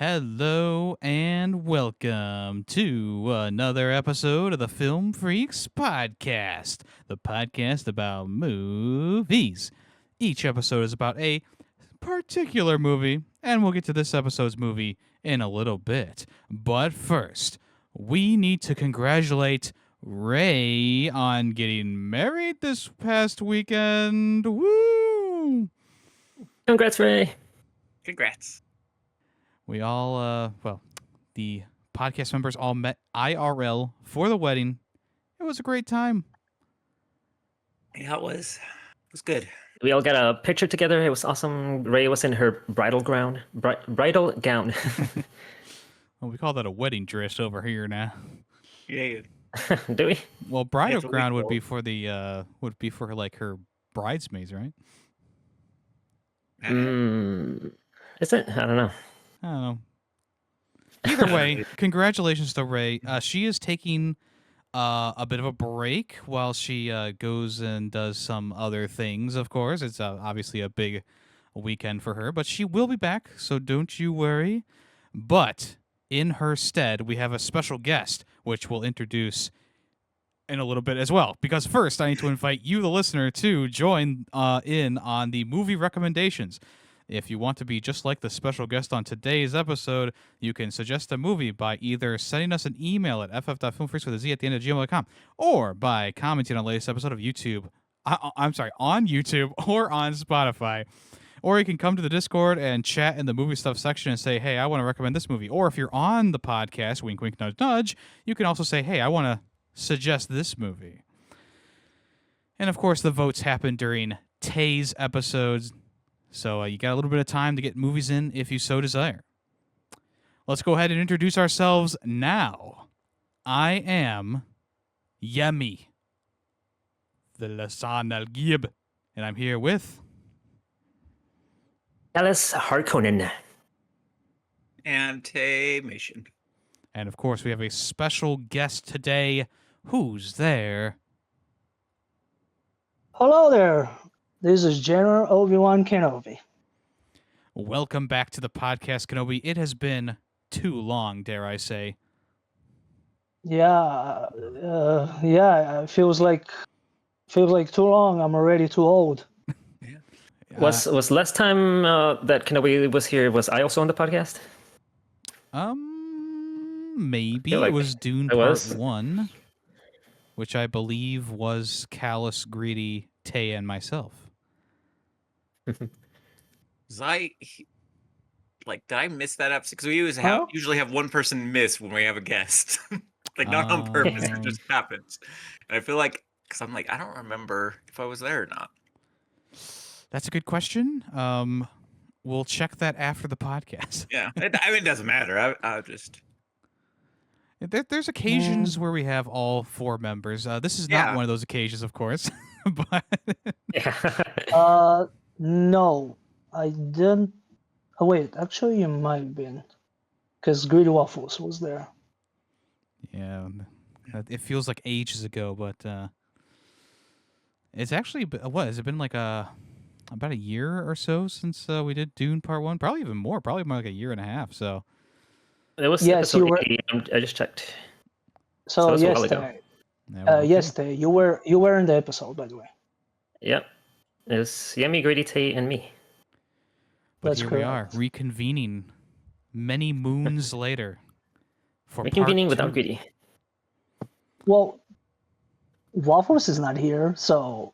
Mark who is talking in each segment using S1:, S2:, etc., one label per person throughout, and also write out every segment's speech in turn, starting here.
S1: Hello and welcome to another episode of the Film Freakz podcast, the podcast about movies. Each episode is about a particular movie, and we'll get to this episode's movie in a little bit. But first, we need to congratulate Ray on getting married this past weekend. Woo!
S2: Congrats, Ray.
S3: Congrats.
S1: We all, the podcast members all met IRL for the wedding. It was a great time.
S3: Yeah, it was. It was good.
S2: We all got a picture together. It was awesome. Ray was in her bridal gown.
S1: Well, we call that a wedding dress over here now.
S3: Yeah.
S2: Do we?
S1: Well, bridal
S3: That's what we
S1: gown would
S3: call
S1: be
S3: it.
S1: for the like her bridesmaids, right?
S2: Is it? I don't know.
S1: I don't know. Either way, congratulations to Ray. She is taking a bit of a break while she goes and does some other things, of course. It's obviously a big weekend for her, but she will be back, so don't you worry. But in her stead, we have a special guest, which we'll introduce in a little bit as well. Because first, I need to invite you, the listener, to join in on the movie recommendations. If you want to be just like the special guest on today's episode, you can suggest a movie by either sending us an email at ff.filmfreaks with a Z at the end of gmail.com or by commenting on the latest episode of YouTube. On YouTube or on Spotify. Or you can come to the Discord and chat in the movie stuff section and say, hey, I want to recommend this movie. Or if you're on the podcast, wink, wink, nudge, nudge, you can also say, hey, I want to suggest this movie. And of course, the votes happen during Tay's episodes. So you got a little bit of time to get movies in if you so desire. Let's go ahead and introduce ourselves now. I am Yemmy, the Lasan Al Gib, and I'm here with...
S2: Alice Harkonnen.
S3: And Taymation.
S1: And of course, we have a special guest today. Who's there?
S4: Hello there. This is General Obi-Wan Kenobi.
S1: Welcome back to the podcast, Kenobi. It has been too long, dare I say.
S4: Yeah, it feels like too long. I'm already too old.
S2: Was last time that Kenobi was here, was I also on the podcast?
S1: Maybe
S2: Feel
S1: it
S2: like
S1: was Dune
S2: I
S1: Part
S2: was.
S1: 1, which I believe was Callus, Greedy, Tay, and myself.
S3: Did I miss that episode? Because we usually have one person miss when we have a guest. Not on purpose, it just happens. And I feel like, because I'm like, I don't remember if I was there or not.
S1: That's a good question. We'll check that after the podcast.
S3: Yeah, it doesn't matter. I just...
S1: There's occasions where we have all four members. This is not one of those occasions, of course. But
S2: Yeah.
S4: No, I didn't. Oh wait, actually, it might have been, because Greedy Waffles was there.
S1: yeah, it feels like ages ago, but it's actually what has it been like about a year or so since we did Dune Part 1? Probably even more. Probably more like a year and a half. So
S2: It was
S4: Yes,
S2: episode
S4: you were-
S2: 80. I just checked.
S4: So
S2: it was a while
S4: yes,
S2: ago.
S4: Tay.
S1: yeah, well, okay.
S4: Yes, Tay, you were in the episode, by the way.
S2: Yep. It was Yemmy, Grady, Tay, and me.
S1: But
S4: That's
S1: here we are,
S4: correct.
S1: reconvening many moons later. For
S2: Reconvening
S1: part
S2: without
S1: 2.
S2: Greedy.
S4: Well, Waffles is not here, so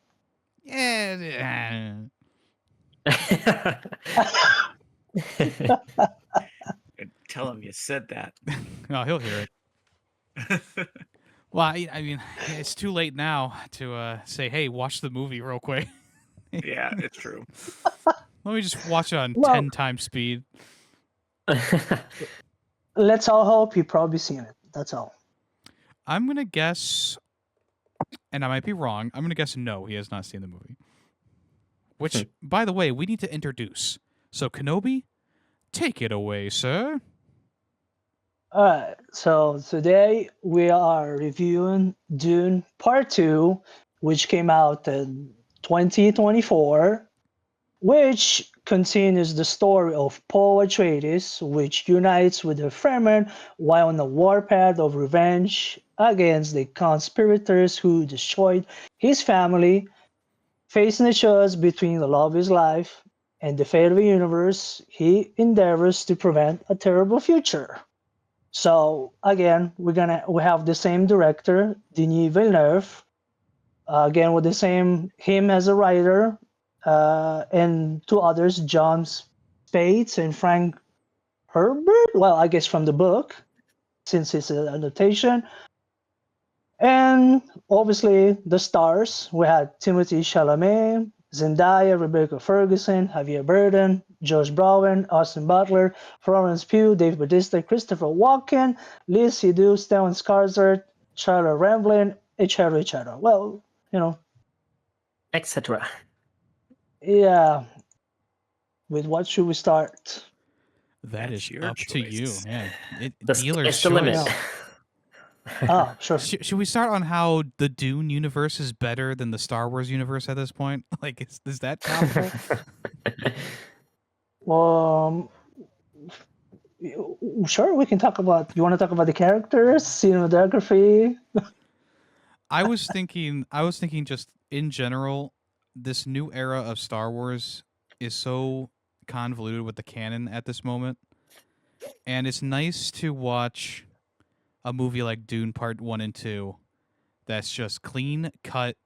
S1: Yeah.
S3: Tell him you said that.
S1: No, he'll hear it. Well, I mean, it's too late now to say, hey, watch the movie real quick.
S3: Yeah, it's true.
S1: Let me just watch it on
S4: Well-
S1: 10 times speed.
S4: let's all hope you've probably seen it. That's all.
S1: I'm going to guess, and I might be wrong, I'm going to guess no, he has not seen the movie. Which, by the way, we need to introduce. So, Kenobi, take it away, sir.
S4: Alright, so today we are reviewing Dune Part 2, which came out in 2024. which continues the story of Paul Atreides, which unites with the Fremen while on the warpath of revenge against the conspirators who destroyed his family. Facing the choice between the love of his life and the fate of the universe, he endeavors to prevent a terrible future. So again, we have the same director, Denis Villeneuve, again with the same him as a writer, and two others, John Spates and Frank Herbert. Well, I guess from the book, since it's an adaptation. And obviously the stars, we had Timothée Chalamet, Zendaya, Rebecca Ferguson, Javier Bardem, Josh Brolin, Austin Butler, Florence Pugh, Dave Bautista, Christopher Walken, Liz Seydoux, Stellan Skarsgård, Charlotte Rampling, etc. Well,
S2: etc.
S4: Yeah. With what should we start?
S1: That
S3: That's
S1: is
S3: your
S1: up to you.
S3: choice.
S1: Yeah,
S2: The
S1: dealer's
S2: sky's the limit.
S1: choice.
S4: Sure.
S1: Should we start on how the Dune universe is better than the Star Wars universe at this point? Like, is that possible?
S4: Sure, we can talk about. You want to talk about the characters, cinematography?
S1: I was thinking just in general, this new era of Star Wars is so convoluted with the canon at this moment. And it's nice to watch a movie like Dune Part 1 and 2 that's just clean cut,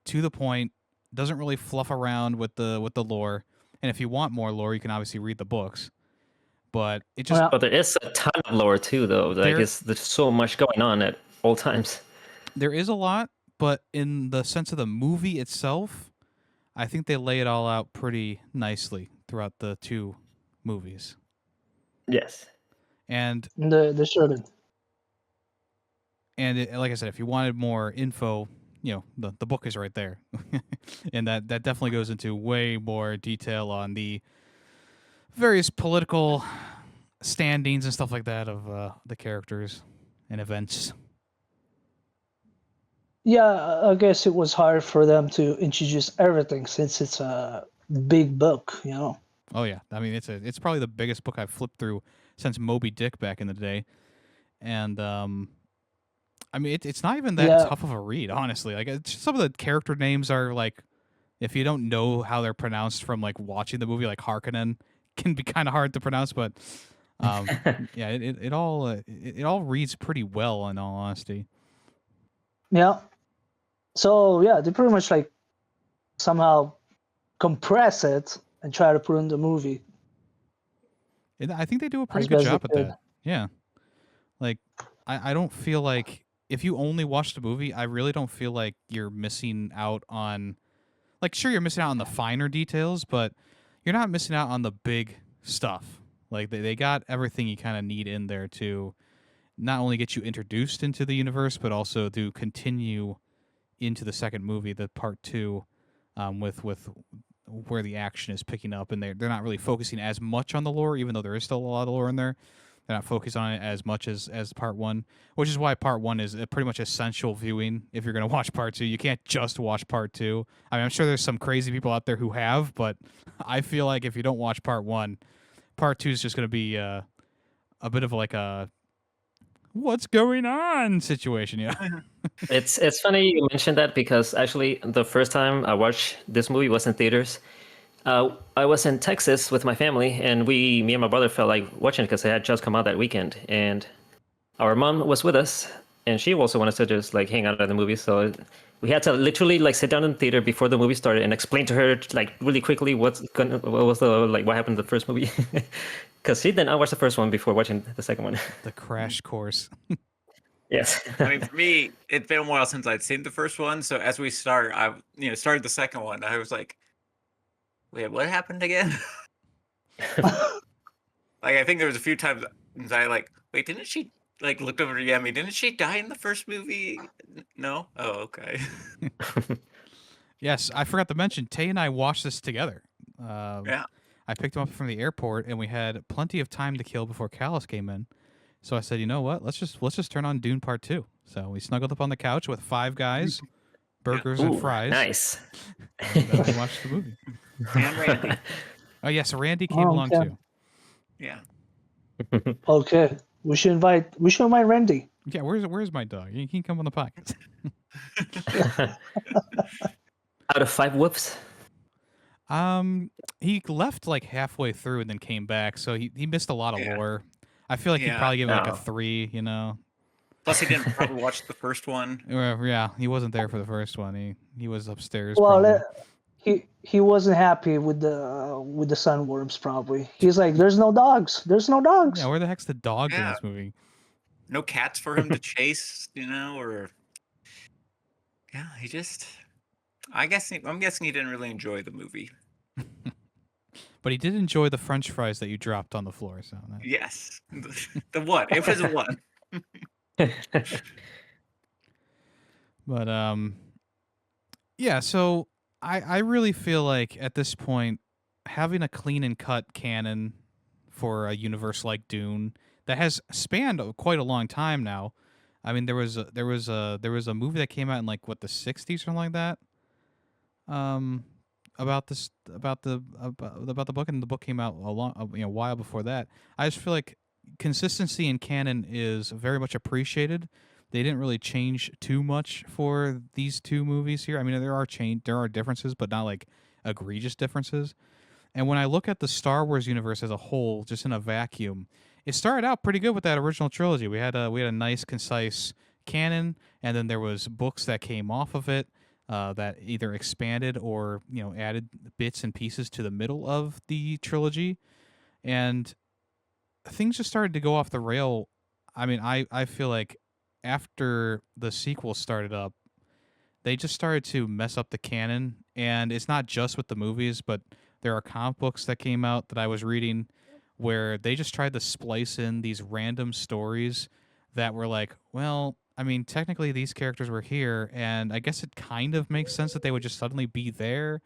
S1: to the point, doesn't really fluff around with the lore. And if you want more lore, you can obviously read the books. But it just
S2: But there is a ton of lore too, though. Like there's so much going on at all times.
S1: There is a lot, but in the sense of the movie itself, I think they lay it all out pretty nicely throughout the two movies.
S2: Yes.
S1: And
S4: The shorted.
S1: And like I said, if you wanted more info, the book is right there. And that definitely goes into way more detail on the various political standings and stuff like that of the characters and events.
S4: Yeah, I guess it was hard for them to introduce everything since it's a big book,
S1: Oh yeah, I mean it's probably the biggest book I've flipped through since Moby Dick back in the day, and I mean it's not even that tough of a read, honestly. Like some of the character names are like, if you don't know how they're pronounced from like watching the movie, like Harkonnen can be kind of hard to pronounce, but yeah, it all reads pretty well in all honesty.
S4: Yeah. So yeah, they pretty much like somehow compress it and try to put in the movie.
S1: And I think they do a pretty
S4: As
S1: good
S4: best they
S1: job at
S4: could.
S1: that. Yeah. Like I don't feel like, if you only watch the movie, I really don't feel like you're missing out on, like, sure, you're missing out on the finer details, but you're not missing out on the big stuff. Like they got everything you kind of need in there to not only get you introduced into the universe, but also to continue into the second movie, the part 2, with where the action is picking up, and they're not really focusing as much on the lore, even though there is still a lot of lore in there. They're not focused on it as much as part 1, which is why part 1 is a pretty much essential viewing if you're going to watch part 2. You can't just watch part 2. I mean, I'm sure there's some crazy people out there who have, but I feel like if you don't watch part 1, part 2 is just going to be a bit of like a what's going on situation. Yeah.
S2: It's funny you mentioned that, because actually the first time I watched this movie was in theaters. I was in Texas with my family, and me and my brother felt like watching it because it had just come out that weekend. And our mom was with us, and she also wanted to just like hang out at the movie. So we had to literally like sit down in the theater before the movie started and explain to her like really quickly what happened in the first movie, because she didn't watch the first one before watching the second one.
S1: The crash course.
S2: Yes.
S3: I mean, for me, it's been a while since I'd seen the first one. So as we start, I started the second one. I was like, wait, what happened again? Like, I think there was a few times I like, wait, didn't she, like, looked over to Yemmy, didn't she die in the first movie? No? Oh, okay.
S1: Yes, I forgot to mention, Tay and I watched this together.
S3: Yeah.
S1: I picked him up from the airport, and we had plenty of time to kill before Kalas came in. So I said, you know what? Let's just turn on Dune Part 2. So we snuggled up on the couch with 5 guys, burgers and
S2: Ooh,
S1: fries.
S2: nice.
S1: And then we watched the movie.
S3: And Randy.
S1: Oh yes, Randy came along
S4: okay.
S1: too.
S3: Yeah.
S4: Okay. We should invite Randy.
S1: Yeah, where's my dog? He can come on the podcast.
S2: Out of 5 whoops.
S1: He left like halfway through and then came back, so he missed a lot of
S3: Yeah.
S1: lore. I feel like he'd
S3: Yeah.
S1: probably give it like a
S2: Oh.
S1: 3, you know.
S3: Plus, he didn't probably watch the first one.
S1: Yeah, he wasn't there for the first one. He was upstairs.
S4: Well,
S1: probably.
S4: he wasn't happy with the sandworms. Probably he's like, "There's no dogs. There's no dogs."
S1: Yeah, where the heck's the dog in
S3: Yeah.
S1: this movie?
S3: No cats for him to chase, or yeah, he just. I'm guessing he didn't really enjoy the movie.
S1: But he did enjoy the French fries that you dropped on the floor. So
S3: Yes, the what? It was a what?
S1: But yeah. So I really feel like at this point, having a clean and cut canon for a universe like Dune that has spanned quite a long time now. I mean, there was a movie that came out in like what, the 60s or something like that. About the book, and the book came out a while before that. I just feel like consistency in canon is very much appreciated. They didn't really change too much for these two movies here. I mean, there are differences, but not like egregious differences. And when I look at the Star Wars universe as a whole, just in a vacuum, it started out pretty good with that original trilogy. We had a nice, concise canon, and then there was books that came off of it that either expanded or added bits and pieces to the middle of the trilogy, and things just started to go off the rail. I mean, I feel like after the sequel started up, they just started to mess up the canon, and it's not just with the movies, but there are comic books that came out that I was reading where they just tried to splice in these random stories that were like, well, I mean, technically these characters were here, and I guess it kind of makes sense that they would just suddenly be there.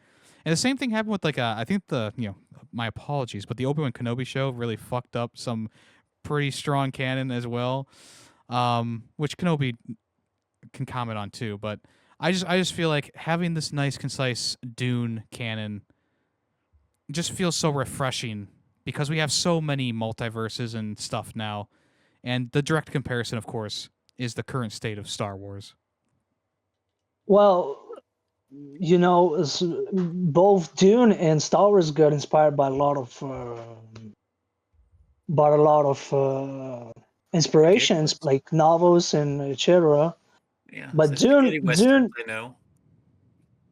S1: And the same thing happened with I think my apologies, but the Obi-Wan Kenobi show really fucked up some pretty strong canon as well, which Kenobi can comment on too. But I just feel like having this nice, concise Dune canon just feels so refreshing because we have so many multiverses and stuff now. And the direct comparison, of course, is the current state of Star Wars.
S4: Well, both Dune and Star Wars got inspired by a lot of inspirations, like novels and etc.
S3: Yeah,
S4: But
S3: spaghetti
S4: Dune,
S3: westerns, I know.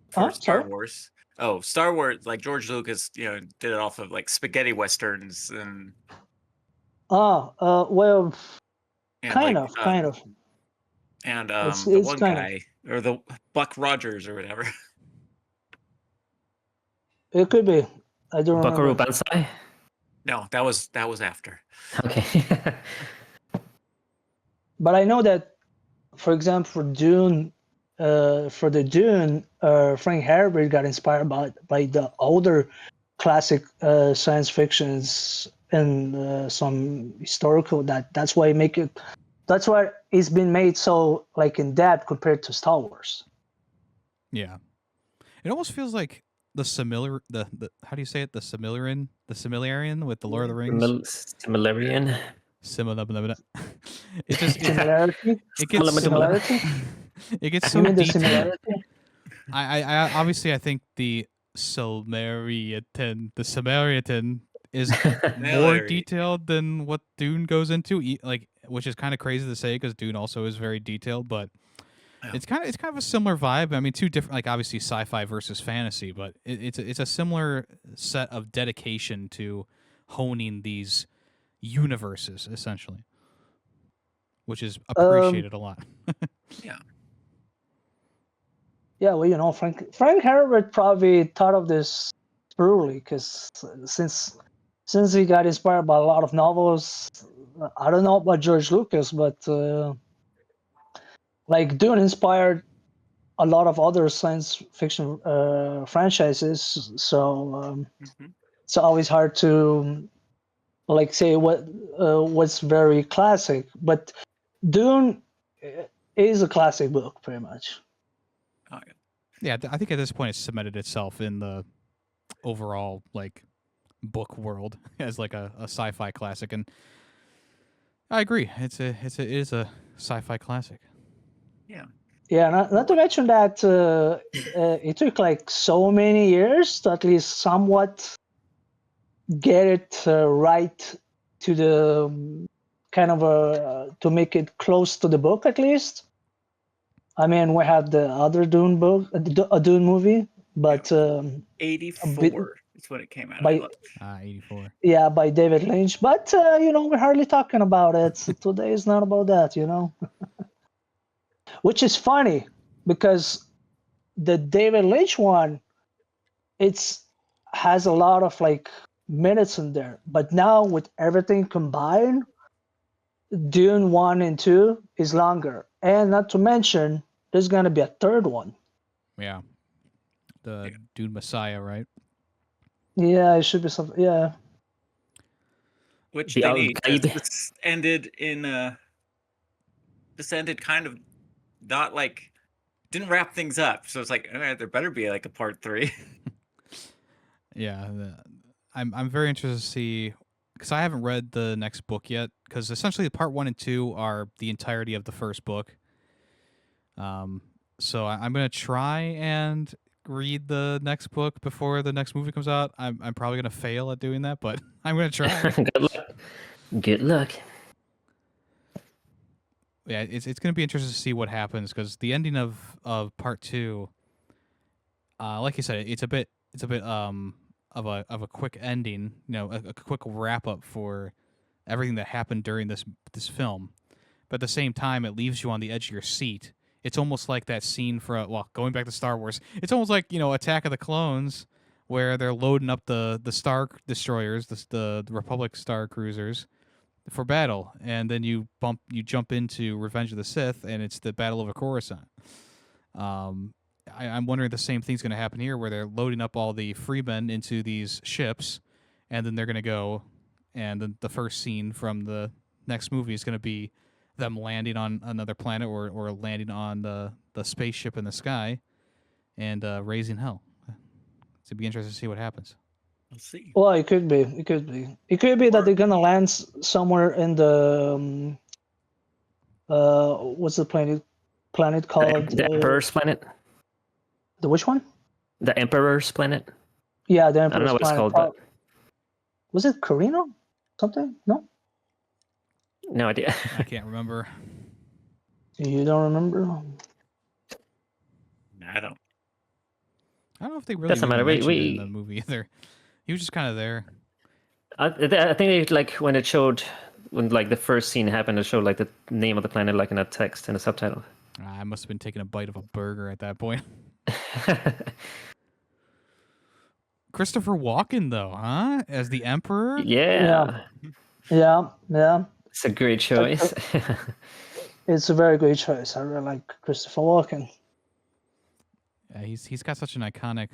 S3: For Star
S4: sorry?
S3: Wars. Oh, Star Wars, like George Lucas, did it off of like spaghetti westerns and
S4: well, kind
S3: like,
S4: of.
S3: and
S4: It's
S3: the one
S4: kind of.
S3: guy or the Buck Rogers or whatever.
S4: It could be. I don't
S2: Buckaroo
S4: remember.
S2: Banzai?
S3: No, that was after.
S2: Okay.
S4: But I know that, for example, for Dune, Frank Herbert got inspired by the older classic science fictions and some historical. That's why That's why it's been made so like in depth compared to Star Wars.
S1: Yeah, it almost feels like the how do you say it? The Similarian with the Lord of the Rings.
S2: Similarian.
S1: It just
S4: Similarity.
S1: it gets
S4: Similarity.
S1: it gets
S4: You
S1: so
S4: mean the
S1: detailed.
S4: similarity?
S1: I obviously I think the Samaritan is more detailed than what Dune goes into, which is kind of crazy to say because Dune also is very detailed, but
S3: Yeah.
S1: it's kind of a similar vibe. I mean, two different, like obviously sci-fi versus fantasy, but it's a similar set of dedication to honing these universes essentially, which is appreciated a lot.
S3: Yeah.
S4: Yeah, well, Frank Herbert probably thought of this early because since he got inspired by a lot of novels. I don't know about George Lucas, but like Dune inspired a lot of other science fiction franchises. So it's always hard to like say what's very classic. But Dune is a classic book, pretty much.
S3: Oh, yeah.
S1: Yeah, I think at this point it's cemented itself in the overall like book world as like a sci-fi classic, and I agree. It is a sci-fi classic.
S3: Yeah.
S4: Yeah, not to mention that it took like so many years to at least somewhat get it right to the kind of to make it close to the book at least. I mean, we had the other Dune book, a Dune movie, but a bit
S3: 84 is when it came out. I
S4: by
S3: looked.
S1: 84.
S4: yeah, by David Lynch. But we're hardly talking about it. So today is not about that, which is funny because the David Lynch one, it's has a lot of like minutes in there. But now with everything combined, Dune 1 and 2 is longer. And not to mention, there's going to be a third one.
S1: Yeah. The Dune Messiah, right?
S4: Yeah, it should be something. Yeah.
S3: Which
S2: The
S3: they need.
S2: Al-Qaeda.
S3: This ended in this ended kind of not like didn't wrap things up. So it's like, all right, there better be like a part 3.
S1: Yeah, I'm very interested to see, because I haven't read the next book yet, because essentially part 1 and 2 are the entirety of the first book. So I'm gonna try and read the next book before the next movie comes out. I'm probably gonna fail at doing that, but I'm gonna try.
S2: Good luck. Good luck.
S1: Yeah, it's gonna be interesting to see what happens, because the ending of part 2, like you said, it's a bit of a quick ending, a quick wrap up for everything that happened during this film. But at the same time, it leaves you on the edge of your seat. It's almost like that scene going back to Star Wars. It's almost like Attack of the Clones, where they're loading up the Star Destroyers, the Republic Star Cruisers, for battle, and then you jump into Revenge of the Sith, and it's the Battle of Coruscant. I'm wondering if the same thing's going to happen here, where they're loading up all the freemen into these ships, and then they're going to go, and then the first scene from the next movie is going to be them landing on another planet or landing on the spaceship in the sky and raising hell. It's going to be interesting to see what happens.
S3: We'll see.
S4: Well, it could be. It could be. It could be that they're gonna land somewhere in the what's the planet called?
S2: The Emperor's planet.
S4: The which one?
S2: The Emperor's planet.
S4: Yeah, the
S2: I don't
S4: Emperor's
S2: know what it's
S4: planet.
S2: called, but
S4: Was it Carino? Something? No,
S2: no idea.
S1: I can't remember.
S4: you don't remember?
S3: I don't.
S1: I don't know if they really
S2: Doesn't matter.
S1: mentioned it in the movie either. He was just kind of there.
S2: I think they, like when like the first scene happened, it showed like the name of the planet like in a text and a subtitle.
S1: I must have been taking a bite of a burger at that point. Christopher Walken, though, huh? As the Emperor?
S2: Yeah.
S4: Yeah.
S2: It's a great choice.
S4: It's a very great choice. I really like Christopher Walken.
S1: Yeah, he's got such an iconic,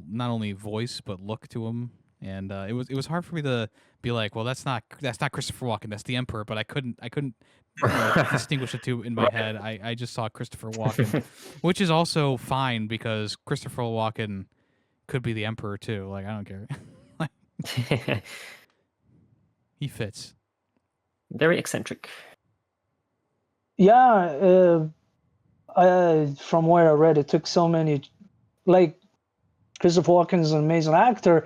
S1: not only voice but look to him, and it was hard for me to be like, well, that's not Christopher Walken, that's the Emperor, but I couldn't distinguish the two in my head. I just saw Christopher Walken, which is also fine because Christopher Walken could be the Emperor too. Like, I don't care. He fits.
S2: Very eccentric.
S4: Yeah, from where I read, it took so many, like, Christopher Walken is an amazing actor.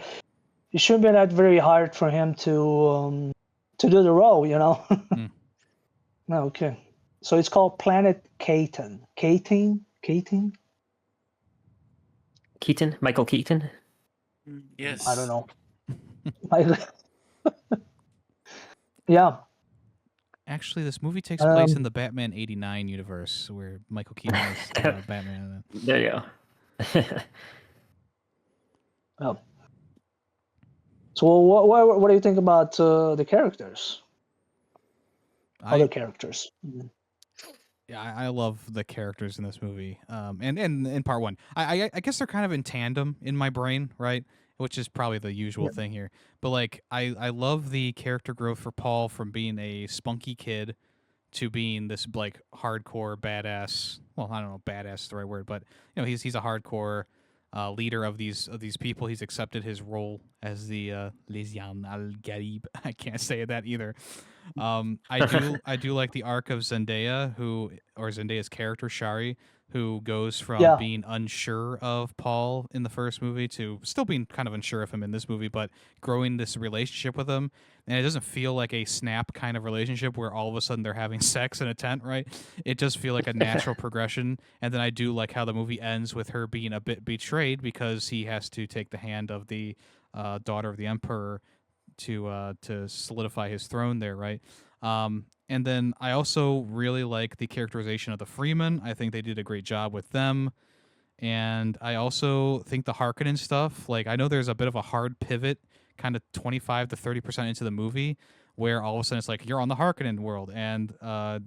S4: It shouldn't be that very hard for him to do the role,
S1: Mm.
S4: No, okay. So it's called Planet Keaton. Keaton?
S2: Michael Keaton.
S3: Yes.
S4: I don't know. Yeah.
S1: Actually, this movie takes place in the Batman '89 universe, where Michael Keaton is Batman.
S2: There you go.
S4: Oh. So what do you think about the characters? Other characters.
S1: Yeah, I love the characters in this movie. And in part 1, I guess they're kind of in tandem in my brain, right? Which is probably the usual thing here. But like, I love the character growth for Paul from being a spunky kid to being this like hardcore badass. Well, I don't know, badass is the right word, but he's a hardcore leader of these people. He's accepted his role as the Lysian al Garib. I can't say that either. I do like the arc of Zendaya, or Zendaya's character Shari, who goes from
S4: Yeah,
S1: being unsure of Paul in the first movie to still being kind of unsure of him in this movie, but growing this relationship with him. And it doesn't feel like a snap kind of relationship where all of a sudden they're having sex in a tent, right? It does feel like a natural progression. And then I do like how the movie ends with her being a bit betrayed because he has to take the hand of the daughter of the emperor to solidify his throne there, right? And then I also really like the characterization of the Freeman. I think they did a great job with them. And I also think the Harkonnen stuff, like I know there's a bit of a hard pivot, kind of 25 to 30% into the movie, where all of a sudden it's like you're on the Harkonnen world, and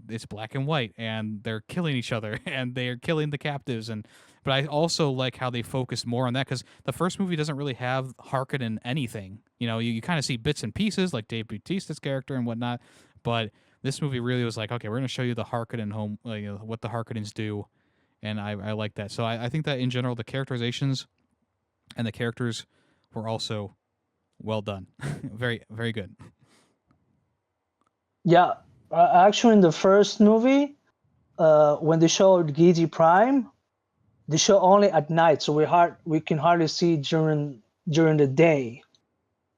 S1: it's black and white, and they're killing each other, and they're killing the captives, but I also like how they focused more on that because the first movie doesn't really have Harkonnen anything. You kind of see bits and pieces like Dave Bautista's character and whatnot, but this movie really was like, okay, we're going to show you the Harkonnen home, what the Harkonnens do, and I like that. So I think that in general the characterizations and the characters were also well done, very very good.
S4: yeah. Actually, in the first movie, when they showed Gizi Prime, they show only at night, so we can hardly see during the day.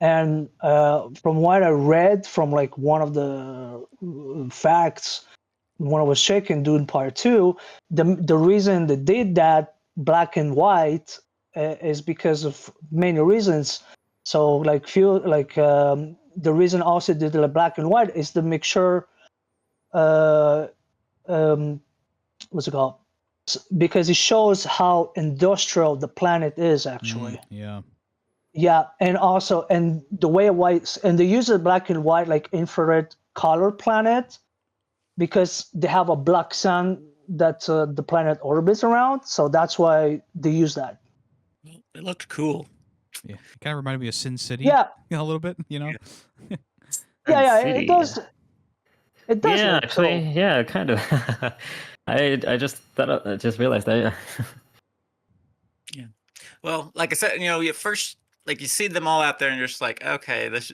S4: And from what I read from like one of the facts when I was checking Dune Part 2, the reason they did that black and white is because of many reasons. So the reason also they did the black and white is to make sure what's it called? Because it shows how industrial the planet is actually.
S1: Yeah.
S4: Yeah, and also the way white and they use the black and white like infrared color planet because they have a black sun that the planet orbits around, so that's why they use that.
S3: Well, it looked cool.
S1: Yeah, it kind of reminded me of Sin City.
S4: Yeah,
S1: a little bit.
S4: yeah,
S2: City.
S4: it does. It does.
S2: Yeah,
S4: look
S2: actually,
S4: cool.
S2: yeah, kind of. I just thought I just realized that.
S3: Yeah. Well, like I said, you first like you see them all out there, and you're just like, okay, this.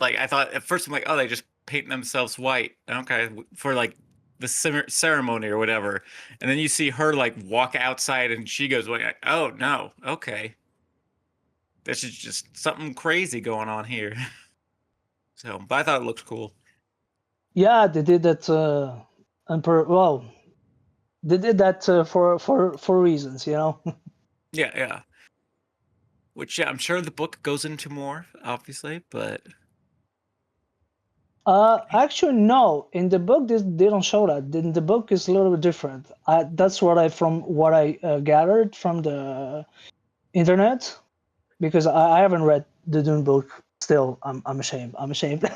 S3: Like I thought at first, I'm like, oh, they just paint themselves white, okay, for like the ceremony or whatever, and then you see her like walk outside, and she goes, like, oh no, okay, this is just something crazy going on here. So, but I thought it looked cool.
S4: Yeah, they did that. Well, they did that for reasons,
S3: Yeah. Which I'm sure the book goes into more, obviously, but
S4: Actually, no. In the book, they don't show that. In the book, is a little bit different. That's from what I gathered from the internet, because I haven't read the Dune book. Still, I'm ashamed. I'm ashamed.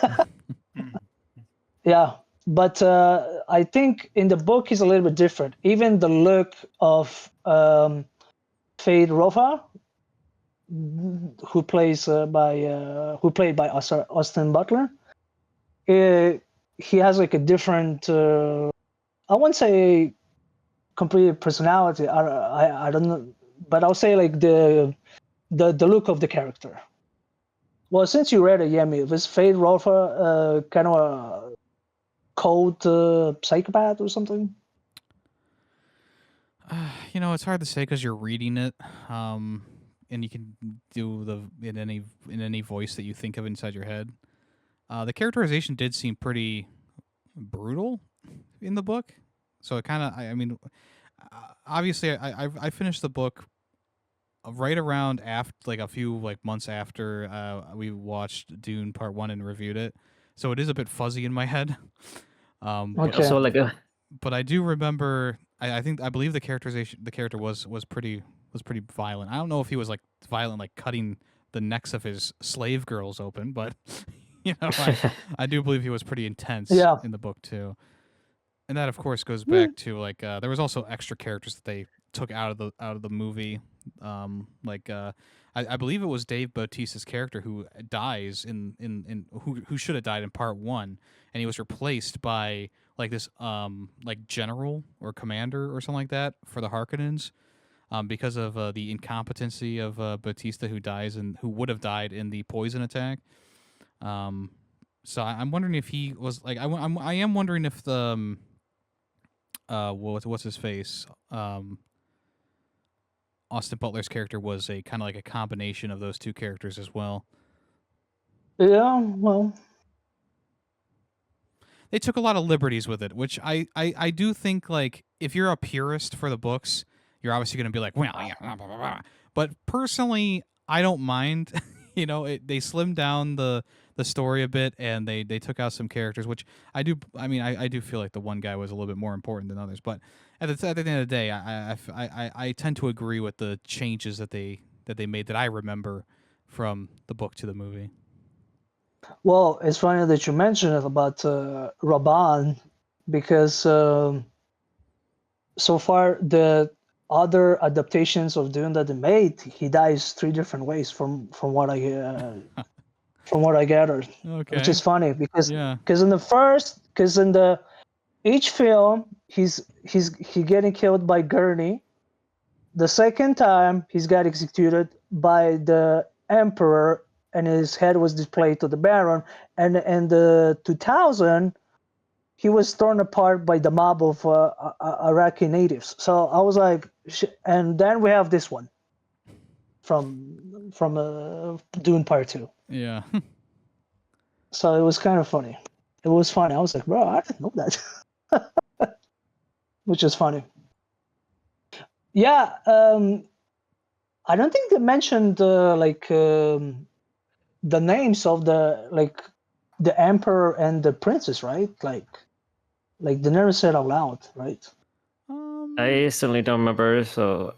S4: Yeah, but I think in the book is a little bit different. Even the look of Fade Rofa, who played by Austin Butler. He has like a different I wouldn't say complete personality. I don't know, but I'll say like the look of the character. Well, since you read it, Yemmy, was Fade Rolfa kind of a cold psychopath or something?
S1: It's hard to say because you're reading it, and you can do in any voice that you think of inside your head. The characterization did seem pretty brutal in the book, so it kind of. I mean, obviously, I finished the book right around after, like a few months after we watched Dune Part 1 and reviewed it, so it is a bit fuzzy in my head.
S4: Okay.
S2: So like
S1: But I do remember. I believe the character was pretty violent. I don't know if he was like violent, like cutting the necks of his slave girls open, but I do believe he was pretty intense
S4: Yeah.
S1: in the book too. And that of course goes back to like there was also extra characters that they took out of the movie. I I believe it was Dave Bautista's character who dies in who should have died in part 1, and he was replaced by like this like general or commander or something like that for the Harkonnens, because of the incompetency of Bautista, who dies and who would have died in the poison attack. So I'm wondering if he was like I am wondering if the what's his face, Austin Butler's character was a kind of like a combination of those two characters as well.
S4: Yeah, well,
S1: They took a lot of liberties with it, which I do think, like, if you're a purist for the books, you're obviously going to be like, well, yeah, blah, blah, blah, blah. But personally, I don't mind. They slimmed down the story a bit, and they took out some characters, which I do. I mean, I do feel like the one guy was a little bit more important than others. But at the end of the day, I tend to agree with the changes that they made that I remember from the book to the movie.
S4: well, it's funny that you mentioned it about Raban, because so far the other adaptations of Dune that they made, he dies 3 different ways from what I gathered,
S1: Okay.
S4: which is funny because
S1: Yeah.
S4: in the each film he's getting killed by Gurney. The second time he's got executed by the Emperor, and his head was displayed to the Baron. And in the 2000, he was torn apart by the mob of Iraqi natives. So I was like, and then we have this one from Dune Part 2.
S1: Yeah.
S4: So it was kind of funny. It was funny. I was like, bro, I didn't know that. Which is funny. Yeah, I don't think they mentioned the names of the emperor and the princess, right? Like they never said out loud, right?
S2: I certainly don't remember. So,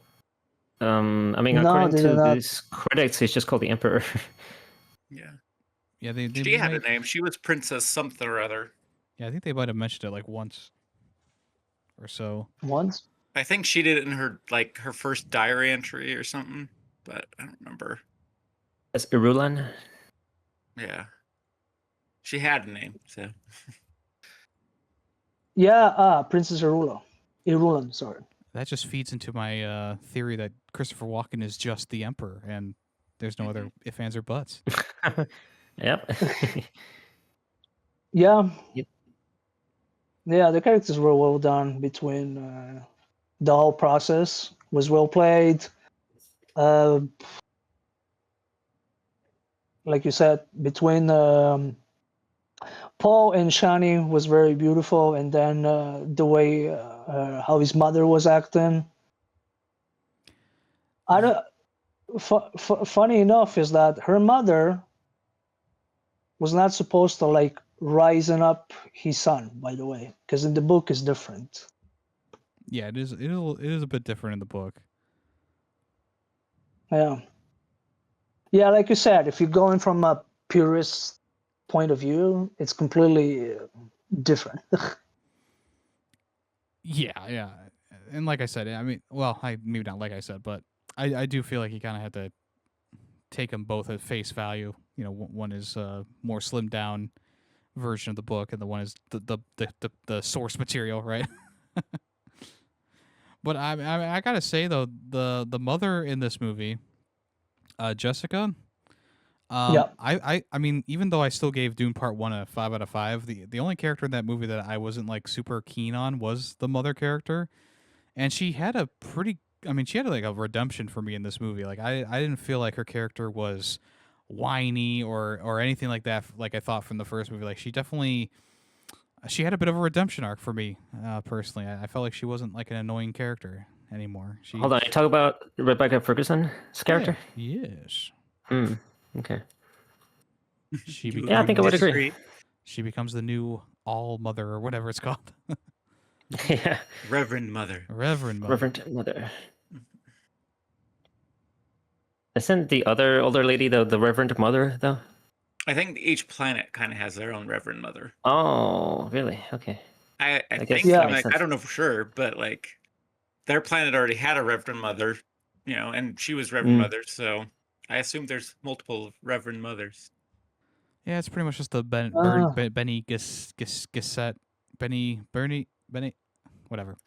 S2: I mean,
S4: No,
S2: according
S4: they
S2: to
S4: did not.
S2: these critics, he's just called the Emperor.
S3: Yeah.
S1: Yeah, they
S3: She had a
S1: might-
S3: name. She was Princess something or other.
S1: Yeah, I think they might have mentioned it like once or so.
S4: Once.
S3: I think she did it in her first diary entry or something, but I don't remember.
S2: That's Irulan.
S3: Yeah. She had a name, so
S4: Yeah, Princess Irulan, sorry.
S1: That just feeds into my theory that Christopher Walken is just the Emperor, and there's no other ifs, ands, or buts.
S2: Yep.
S4: Yeah.
S2: Yep.
S4: Yeah, the characters were well done. Between the whole process was well played. Like you said, between Paul and Shani was very beautiful, and then the way how his mother was acting. I don't. Funny enough is that her mother was not supposed to like rising up his son. By the way, because in the book is different.
S1: Yeah, it is. It is a bit different in the book.
S4: Yeah. Yeah, like you said, if you're going from a purist point of view, it's completely different.
S1: Yeah, and like I said, I mean, well, maybe not like I said, but I do feel like you kind of have to take them both at face value. One is a more slimmed down version of the book, and the one is the source material, right? But I gotta say though, the mother in this movie, Jessica.
S4: Yeah.
S1: I mean, even though I still gave Dune Part 1 a 5 out of 5, the only character in that movie that I wasn't like super keen on was the mother character, and she had a pretty. I mean, she had like a redemption for me in this movie. Like I didn't feel like her character was whiny or anything like that. Like I thought from the first movie. Like she had a bit of a redemption arc for me personally. I felt like she wasn't like an annoying character anymore.
S2: Hold on, you talk about Rebecca Ferguson's character?
S1: Yes.
S2: Okay.
S1: She
S2: Yeah, I think I would agree.
S1: She becomes the new all mother or whatever it's called.
S2: Yeah.
S3: Reverend Mother.
S1: Reverend Mother.
S2: Reverend Mother. Isn't the other older lady the Reverend Mother, though?
S3: I think each planet kind of has their own Reverend Mother.
S2: Oh, really? Okay.
S3: I
S2: guess
S3: think,
S4: that
S3: I'm
S2: makes
S3: like, I
S2: sense.
S3: don't know for sure, but like their planet already had a Reverend Mother, and she was Reverend Mother, so I assume there's multiple Reverend Mothers.
S1: Yeah, it's pretty much just the Benny Gissette, Benny, whatever.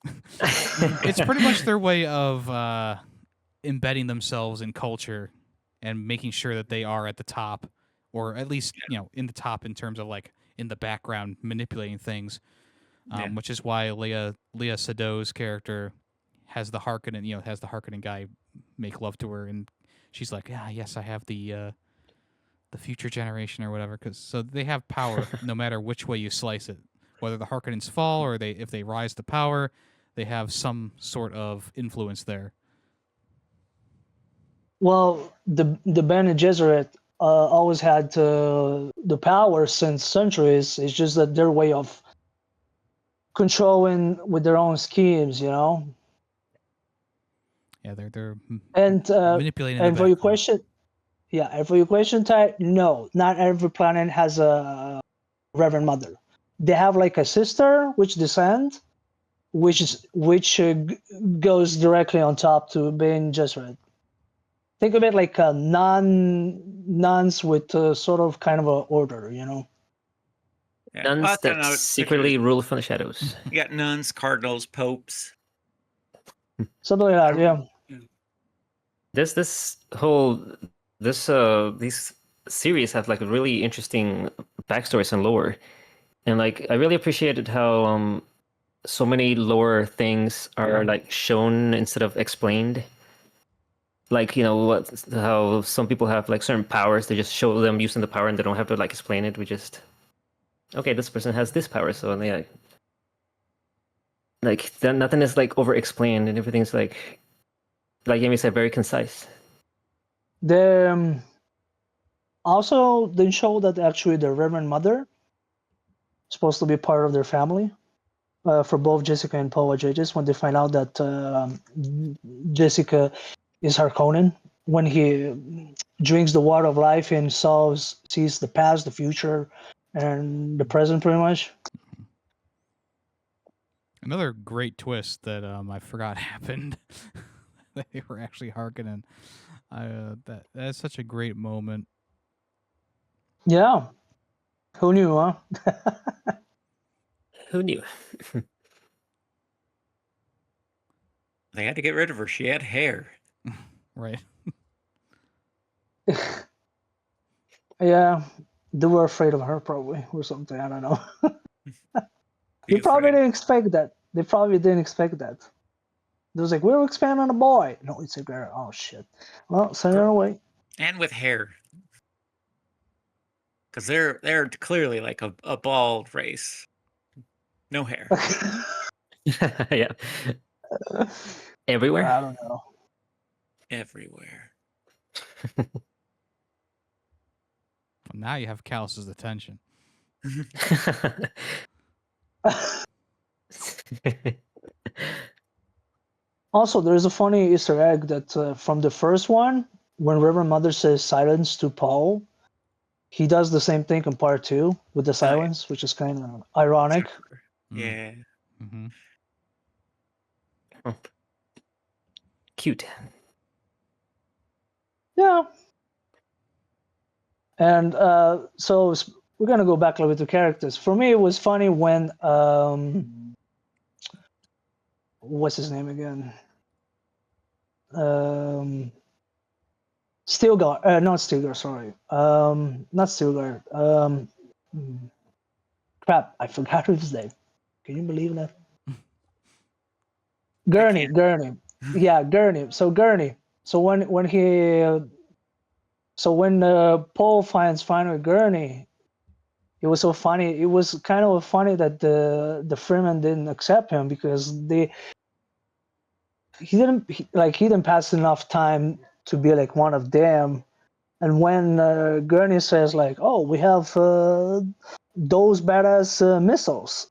S1: It's pretty much their way of embedding themselves in culture and making sure that they are at the top, or at least in the top in terms of like in the background manipulating things.
S3: Yeah.
S1: Which is why Leia Sado's character has the Harkonnen guy make love to her, and she's like, yes, I have the future generation or whatever, so they have power no matter which way you slice it. Whether the Harkonnens fall or if they rise to power, they have some sort of influence there.
S4: Well, the Bene Gesserit always had the power since centuries. It's just that their way of controlling with their own schemes,
S1: Yeah, they're
S4: And
S1: manipulating.
S4: And for your question, Ty, no, not every planet has a Reverend Mother. They have like a sister which descends, which goes directly on top to being Gesserit. Think of it like nuns with sort of kind of a order,
S3: Yeah.
S2: Nuns that secretly rule from the shadows.
S3: You got nuns, cardinals, popes.
S4: Something like that, yeah.
S2: These series have like a really interesting backstories and lore, and like I really appreciated how so many lore things are like shown instead of explained. Like how some people have like certain powers, they just show them using the power and they don't have to like explain it. We just this person has this power, so they like then nothing is like over explained and everything's like Yemmy said, very concise.
S4: Also, they show that actually the Reverend Mother is supposed to be part of their family. For both Jessica and Paul Atreides, when they find out that Jessica is Harkonnen, when he drinks the water of life and sees the past, the future, and the present, pretty much.
S1: Another great twist that I forgot happened. They were actually Harkonnen. That's such a great moment.
S4: Yeah. Who knew, huh?
S2: Who knew?
S3: They had to get rid of her. She had hair.
S1: Right.
S4: Yeah. They were afraid of her, probably, or something. I don't know. They probably didn't expect that. They was like, we'll expand on a boy. No, it's a girl. Oh, shit. Well, send her away.
S3: And with hair. Because they're clearly like a bald race. No hair.
S2: Yeah. Everywhere?
S4: I don't know.
S3: Everywhere.
S1: Well, now you have Kalas's attention.
S4: Also, there's a funny Easter egg that from the first one, when Reverend Mother says silence to Paul, he does the same thing in part 2 with the silence, which is kind of ironic.
S3: Yeah.
S1: Mm-hmm.
S2: Cute.
S4: Yeah. And so we're going to go back a little bit to characters. For me, it was funny when what's his name again? Stilgar. Not Stilgar, sorry. Not Stilgar. Crap, I forgot his name. Can you believe that? Gurney. Yeah, Gurney. So Gurney. So when Paul finds finally Gurney, it was so funny. It was kind of funny that the Freeman didn't accept him because he didn't pass enough time to be like one of them. And when Gurney says like, "Oh, we have those badass missiles,"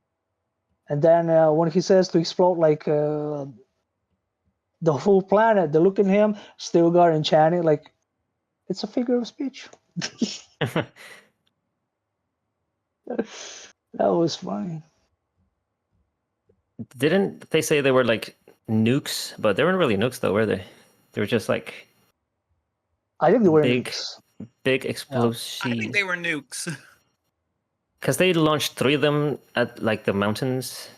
S4: and then when he says to explode like the whole planet, they look at him, Stilgar and Channing like it's a figure of speech. That was funny.
S2: Didn't they say they were like nukes? But they weren't really nukes though, were they? They were just like
S4: I think they were
S2: Big
S4: nukes.
S2: Big
S3: I
S2: explosion.
S3: think they were nukes.
S2: Because they launched 3 of them at like the mountains.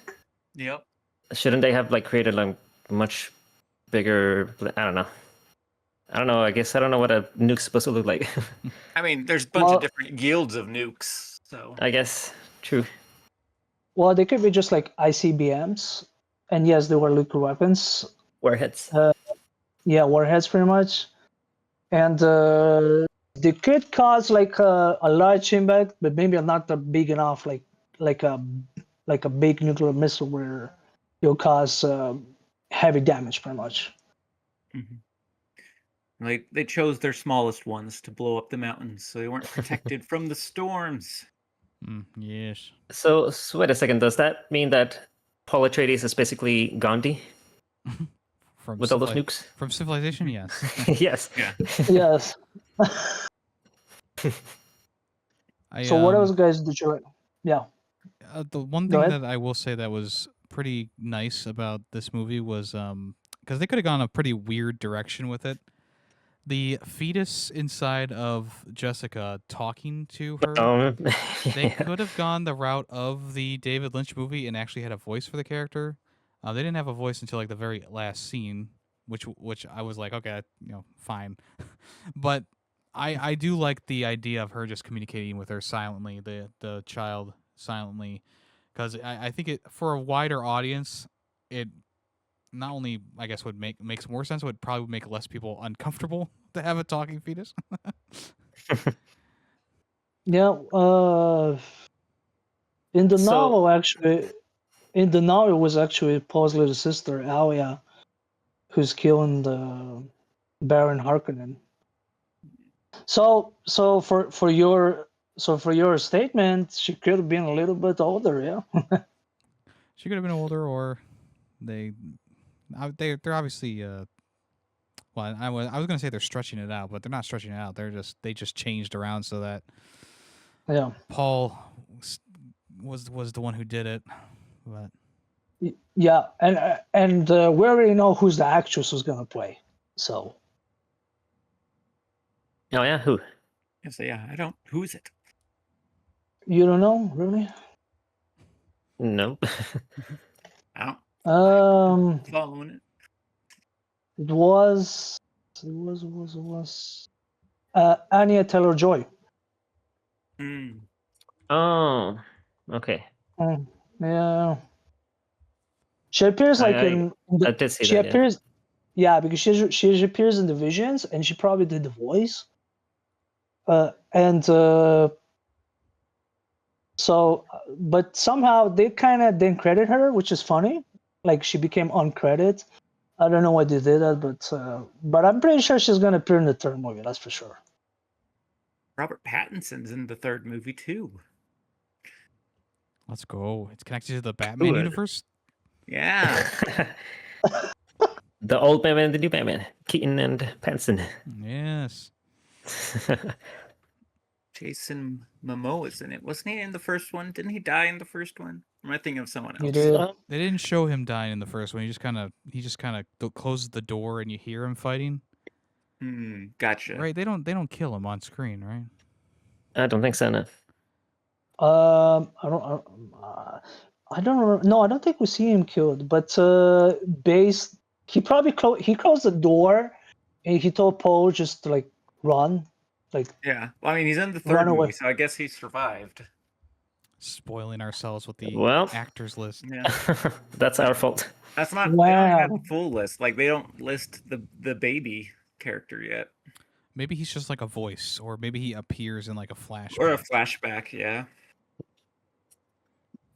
S3: Yep.
S2: Shouldn't they have like created like much bigger? I don't know. I guess I don't know what a nuke's supposed to look like.
S3: I mean, there's a bunch
S4: Well-
S3: of different yields of nukes. So
S2: I guess true.
S4: Well, they could be just like ICBMs, and yes, they were nuclear weapons.
S2: Warheads.
S4: Yeah, warheads pretty much, and they could cause like a large impact, but maybe not the big enough, like a big nuclear missile where you'll cause heavy damage pretty much.
S3: they chose their smallest ones to blow up the mountains, so they weren't protected from the storms.
S1: Yes.
S2: So wait a second. Does that mean that Paul Atreides is basically Gandhi
S1: From
S2: with all those nukes?
S1: From Civilization, yes.
S2: Yes.
S3: Yeah.
S4: Yes.
S1: I,
S4: So what else, guys? Did you like? Yeah.
S1: The one
S4: Go
S1: thing
S4: ahead.
S1: that I will say that was pretty nice about this movie was because they could have gone a pretty weird direction with it. The fetus inside of Jessica talking to her. They
S2: Yeah.
S1: could have gone the route of the David Lynch movie and actually had a voice for the character. They didn't have a voice until like the very last scene, which I was like, okay, fine. But I do like the idea of her just communicating with her silently, the child silently, because I think it for a wider audience, it not only I guess makes more sense, would probably make less people uncomfortable to have a talking fetus.
S4: Yeah. In the
S2: So-
S4: novel, actually, in the novel, it was actually Paul's little sister, Alia, who's killing the Baron Harkonnen. So for your statement, she could have been a little bit older, yeah.
S1: She could have been older, or they're obviously well, I was gonna say they're stretching it out, but they're not stretching it out. They just changed around so that
S4: Yeah.
S1: Paul was the one who did it. But
S4: Yeah, and we already know who's the actress who's gonna play. So
S2: Oh yeah, who?
S3: So yeah, I don't. Who is it?
S4: you don't know, really?
S2: No.
S3: I don't. Following it.
S4: It was Anya Taylor-Joy.
S3: Mm.
S2: Oh, okay.
S4: Yeah. She appears like in
S2: I did see
S4: she
S2: that. Yeah.
S4: appears yeah, because she appears in the visions and she probably did the voice. But somehow they kind of didn't credit her, which is funny. Like she became uncredited. I don't know why they did that, but I'm pretty sure she's gonna appear in the third movie. That's for sure.
S3: Robert Pattinson's in the third movie too.
S1: let's go. It's connected to the Batman
S2: Good.
S1: universe.
S3: Yeah.
S2: The old Batman and the new Batman, Keaton and Pattinson.
S1: Yes.
S3: Jason Momoa's in it. Wasn't he in the first one? Didn't he die in the first one? Or am I thinking of someone else?
S4: You did.
S1: They didn't show him dying in the first one. He just kind of closes the door and you hear him fighting.
S3: Gotcha.
S1: Right? They don't kill him on screen, right?
S2: I don't think so. No.
S4: I don't remember. No, I don't think we see him killed. But he probably closed the door, and he told Poe just to like run, like
S3: Yeah. Well, I mean, he's in the
S4: Run
S3: third
S4: away.
S3: movie, so I guess he survived.
S1: Spoiling ourselves with the
S2: Well.
S1: actors list.
S3: Yeah.
S2: That's our fault.
S3: That's not. They don't have
S4: Wow.
S3: the full list. Like they don't list the baby character yet,
S1: Maybe he's just like a voice, or maybe he appears in like a flashback.
S3: or a flashback. Yeah.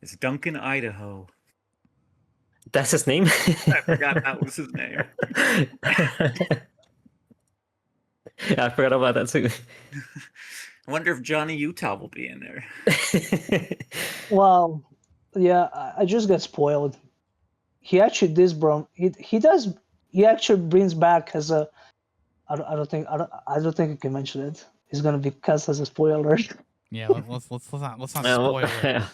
S3: It's Duncan, Idaho.
S2: That's his name.
S3: I forgot that was his name.
S2: I forgot about that too.
S3: I wonder if Johnny Utah will be in there.
S4: Well, yeah, I just got spoiled. He actually does, bro. He does. He actually brings back as a. I don't think I can mention it. He's gonna be cast as a spoiler.
S1: Yeah, let's not spoil it.
S2: Yeah.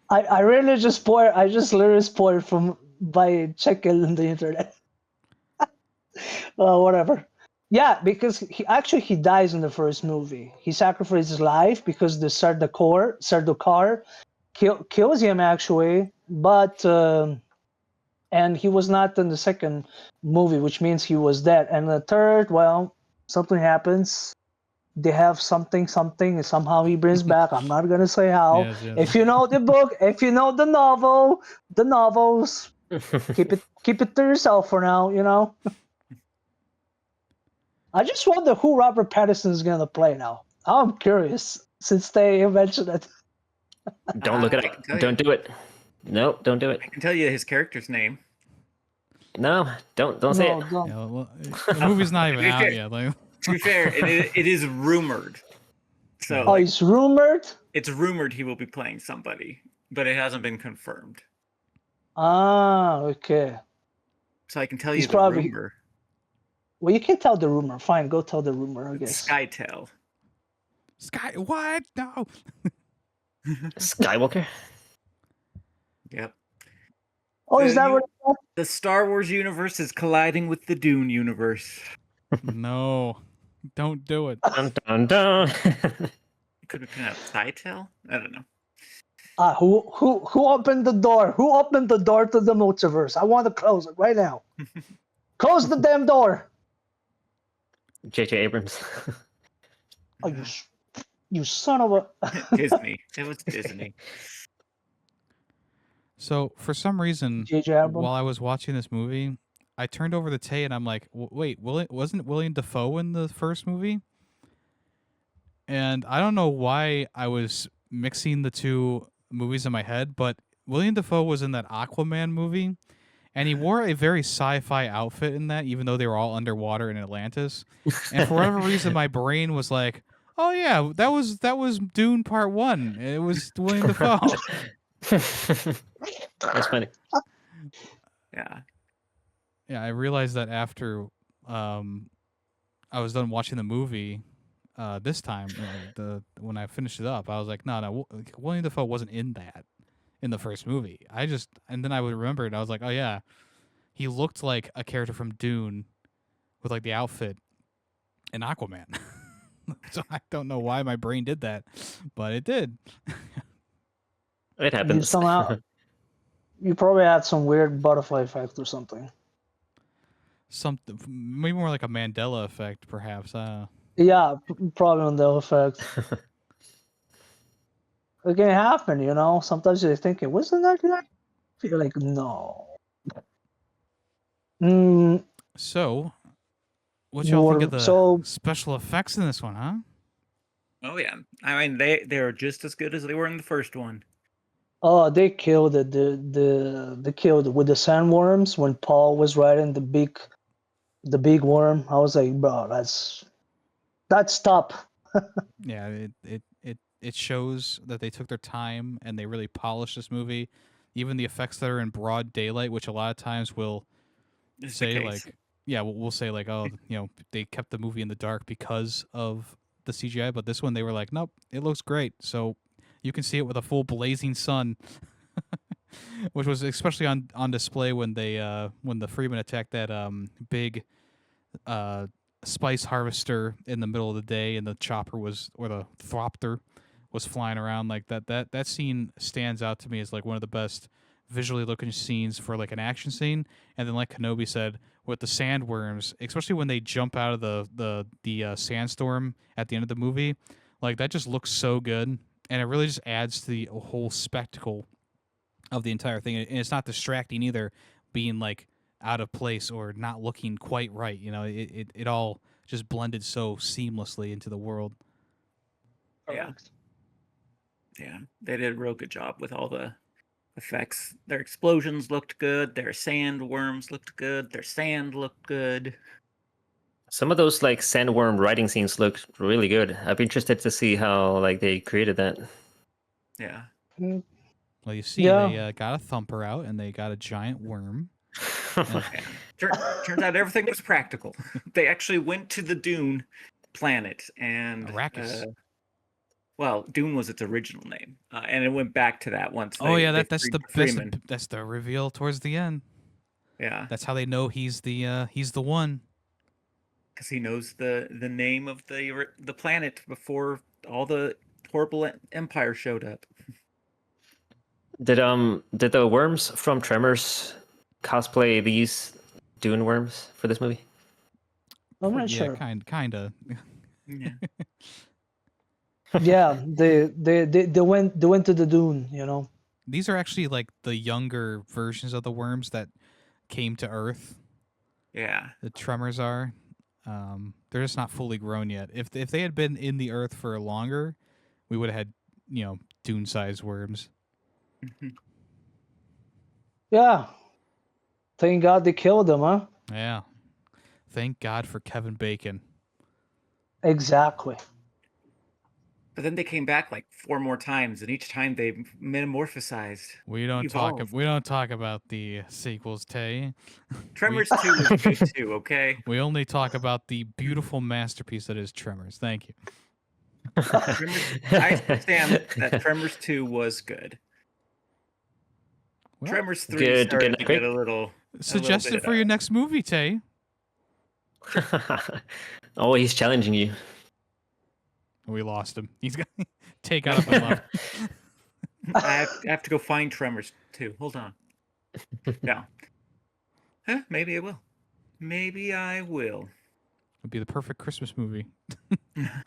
S4: I really just spoil. I just literally spoiled by checking on the internet. Whatever. Yeah, because he dies in the first movie. He sacrifices his life because the Sardukar kills him actually, but and he was not in the second movie, which means he was dead. And the third, well, something happens. They have something, and somehow he brings back. I'm not gonna say how.
S1: Yes, yes.
S4: If you know the book, if you know the novels, keep it to yourself for now. You know. I just wonder who Robert Pattinson is gonna play now. I'm curious since they mentioned it.
S2: Don't look at it. Don't do it. No, don't do it.
S3: I can tell you his character's name.
S2: No, don't say
S4: No,
S2: it.
S4: don't.
S1: Yeah, well, the movie's not even out yet. Like,
S3: To be fair, it is rumored. So
S4: Oh, it's rumored.
S3: it's rumored he will be playing somebody, but it hasn't been confirmed.
S4: Ah, okay.
S3: So I can tell you
S4: He's
S3: the
S4: probably-
S3: rumor.
S4: Well, you can tell the rumor. Fine, go tell the rumor. I guess.
S3: Skytell.
S1: Sky, what? No.
S2: Skywalker.
S3: Yep.
S4: Oh, is that what?
S3: The Star Wars universe is colliding with the Dune universe.
S1: No. Don't do it.
S2: Dun, dun, dun.
S3: Could have been a Skytell? I don't know.
S4: Who opened the door? Who opened the door to the multiverse? I want to close it right now. Close the damn door.
S2: J.J. Abrams.
S4: Oh, you son of a.
S3: Disney. It was Disney.
S1: So, for some reason,
S4: J.J. Abrams.
S1: while I was watching this movie, I turned over to Tay and I'm like, wait, wasn't William Dafoe in the first movie? And I don't know why I was mixing the two movies in my head, but William Dafoe was in that Aquaman movie, and he wore a very sci-fi outfit in that, even though they were all underwater in Atlantis. And for whatever reason, my brain was like, "Oh yeah, that was Dune Part 1. It was William Dafoe."
S2: That's funny.
S3: Yeah.
S1: Yeah, I realized that after I was done watching the movie this time, when I finished it up, I was like, no, William Dafoe wasn't in that in the first movie. And then I would remember it. I was like, oh yeah, he looked like a character from Dune with like the outfit in Aquaman. So I don't know why my brain did that, but it did.
S2: It happens.
S4: You probably had some weird butterfly effect or something.
S1: Something maybe more like a Mandela effect, perhaps.
S4: Yeah, probably on the effect. It can happen, you know. Sometimes you're thinking, wasn't that guy? You're like, no.
S1: So, what y'all think of the
S4: So-
S1: special effects in this one, huh?
S3: Oh yeah. I mean they're just as good as they were in the first one.
S4: Oh, they killed it. They killed it with the sandworms when Paul was riding the big worm. I was like, bro, that's top.
S1: Yeah, it shows that they took their time and they really polished this movie. Even the effects that are in broad daylight, which a lot of times will
S3: Is the
S1: say
S3: case.
S1: like, yeah, we'll say like, oh, they kept the movie in the dark because of the CGI, but this one they were like, nope, it looks great. So you can see it with a full blazing sun, which was especially on display when the Freemen attacked that big spice harvester in the middle of the day, and the chopper or the thropter was flying around like that scene stands out to me as like one of the best visually looking scenes for like an action scene. And then like Kenobi said, with the sandworms, especially when they jump out of the sandstorm at the end of the movie, like that just looks so good, and it really just adds to the whole spectacle of the entire thing. And it's not distracting either, being like out of place or not looking quite right. It all just blended so seamlessly into the world.
S3: Yeah. Yeah. They did a real good job with all the effects. Their explosions looked good, their sandworms looked good, their sand looked good.
S2: Some of those like sandworm riding scenes look really good. I'd be interested to see how like they created that.
S3: Yeah.
S1: Well, you see,
S4: Yeah.
S1: they got a thumper out and they got a giant worm.
S3: Turns out everything was practical. They actually went to the Dune planet and
S1: Arrakis.
S3: well, Dune was its original name, and it went back to that once.
S1: Oh
S3: they
S1: yeah, that's
S3: freed
S1: the
S3: Freeman.
S1: that's the reveal towards the end.
S3: Yeah,
S1: That's how they know he's the one.
S3: because he knows the name of the planet before all the horrible empire showed up.
S2: Did the worms from Tremors cosplay these Dune worms for this movie?
S4: I'm not
S1: Yeah,
S4: sure.
S1: kinda.
S3: Yeah.
S4: Yeah, they went to the dune, you know.
S1: These are actually like the younger versions of the worms that came to Earth.
S3: Yeah.
S1: The Tremors are. They're just not fully grown yet. If they had been in the Earth for longer, we would have had Dune-sized worms.
S4: Yeah. Thank God they killed them, huh?
S1: Yeah. Thank God for Kevin Bacon.
S4: Exactly.
S3: But then they came back like 4 more times, and each time they metamorphosized.
S1: We don't
S3: evolved.
S1: talk about the sequels, Tay.
S3: Tremors 2 was good too, okay?
S1: We only talk about the beautiful masterpiece that is Tremors. Thank you.
S3: I stand that Tremors 2 was good.
S1: Well,
S3: Tremors 3
S2: Good-
S3: started
S2: good
S3: to
S2: quick.
S3: get a little
S1: suggest it
S3: bit
S1: for your next movie, Tay.
S2: Oh, he's challenging you.
S1: We lost him. He's got Tay got up and left.
S3: I have to go find Tremors 2. Hold on. No. Huh, maybe I will. Maybe I will.
S1: Would be the perfect Christmas movie.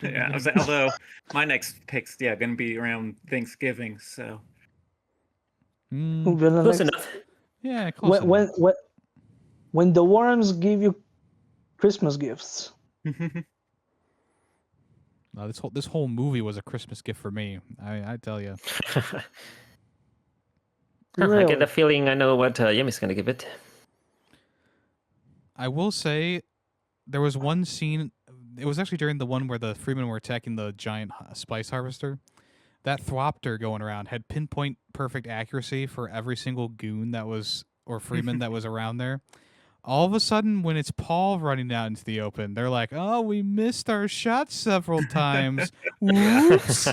S3: Yeah, although my next pick's gonna be around Thanksgiving, so
S1: Mm,
S4: Who will the
S2: Close
S4: next-
S2: enough.
S1: yeah, close enough.
S4: when the worms give you Christmas gifts.
S1: No, this whole movie was a Christmas gift for me. I tell you.
S2: I
S4: Really?
S2: get the feeling I know what Yemmy's gonna give it.
S1: I will say there was one scene. It was actually during the one where the Freemen were attacking the giant spice harvester. That Thropter going around had pinpoint perfect accuracy for every single goon that was or Freeman that was around there. All of a sudden, when it's Paul running out into the open, they're like, "Oh, we missed our shot several times. Whoops!"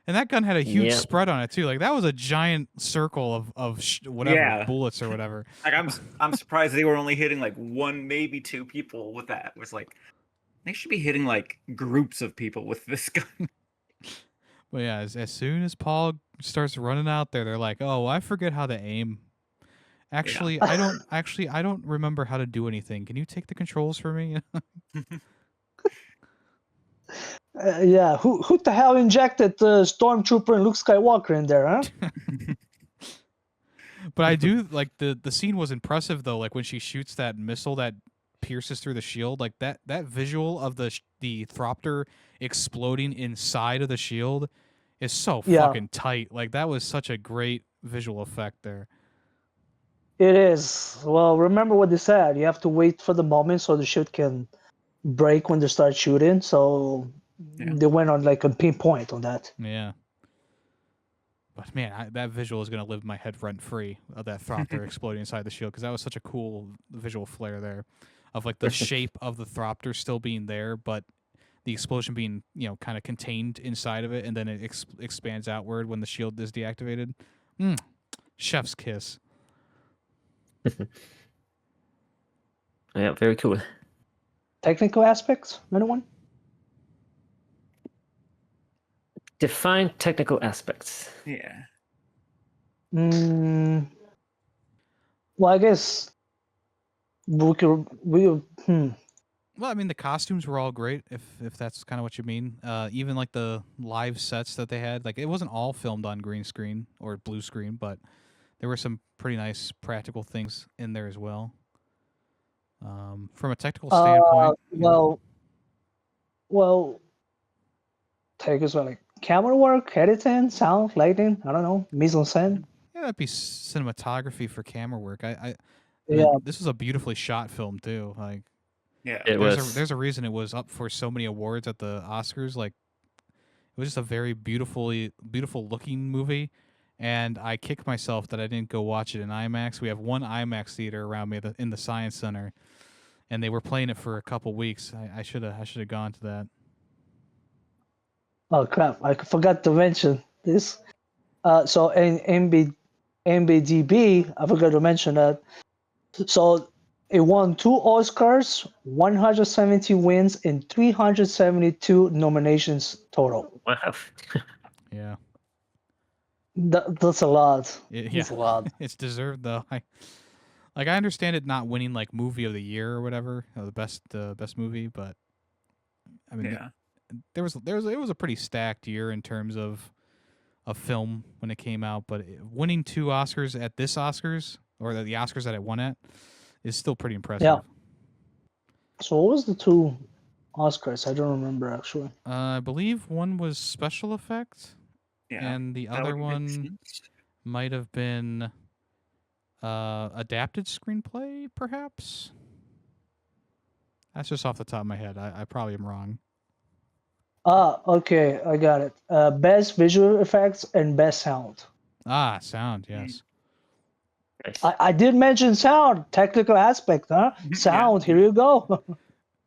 S1: And that gun had a huge
S2: Yep.
S1: spread on it too. Like that was a giant circle of whatever
S3: Yeah.
S1: bullets or whatever.
S3: like I'm surprised they were only hitting like 1, maybe 2 people with that. It was like they should be hitting like groups of people with this gun.
S1: But yeah, as soon as Paul starts running out there, they're like, "Oh, I forget how to aim." Actually, I don't remember how to do anything. Can you take the controls for me?
S4: Yeah, who the hell injected the Stormtrooper and Luke Skywalker in there, huh?
S1: But I do like the scene was impressive though. Like when she shoots that missile that pierces through the shield, like that visual of the Thropter exploding inside of the shield is so
S4: Yeah.
S1: fucking tight. Like that was such a great visual effect there.
S4: It is. Well, remember what they said. You have to wait for the moment so the shit can break when they start shooting. So
S3: Yeah.
S4: they went on like a pinpoint on that.
S1: Yeah. But man, that visual is going to live in my head rent free of that Thropter exploding inside the shield because that was such a cool visual flair there of like the shape of the Thropter still being there, but the explosion being, kind of contained inside of it and then it expands outward when the shield is deactivated. Chef's kiss.
S2: Yeah, very cool.
S4: Technical aspects, anyone?
S2: Define technical aspects.
S3: Yeah.
S4: Well, I guess
S1: Well, I mean, the costumes were all great, if that's kind of what you mean. Even like the live sets that they had, like it wasn't all filmed on green screen or blue screen, but there were some pretty nice practical things in there as well. From a technical standpoint,
S4: well, take us like camera work, editing, sound, lighting. I don't know, mise en scène.
S1: yeah, that'd be cinematography for camera work. I
S4: Yeah.
S1: mean, this was a beautifully shot film too. Like
S3: Yeah.
S2: It was.
S1: there's a reason it was up for so many awards at the Oscars. Like it was just a very beautiful looking movie. And I kick myself that I didn't go watch it in IMAX. We have one IMAX theater around me in the Science Center, and they were playing it for a couple weeks. I should have gone to that.
S4: Oh crap! I forgot to mention this. So in MBDB, I forgot to mention that. So It won 2 Oscars, 170 wins, and 372 nominations total.
S2: Wow.
S1: Yeah.
S4: That's a lot.
S1: Yeah.
S4: That's a lot.
S1: It's deserved though. I understand it not winning like movie of the year or whatever, the best movie, but I mean
S3: Yeah.
S1: it was a pretty stacked year in terms of a film when it came out, but winning 2 Oscars at this Oscars or the Oscars that it won at is still pretty impressive.
S4: Yeah. So what was the 2 Oscars? I don't remember actually.
S1: I believe one was special effects,
S3: Yeah.
S1: and the
S3: that
S1: other
S3: would make
S1: one
S3: sense.
S1: might have been adapted screenplay, perhaps. That's just off the top of my head. I probably am wrong.
S4: Okay, I got it. Best visual effects and best sound.
S1: Sound, yes.
S2: Nice.
S4: I did mention sound, technical aspect, huh? Sound, here you go.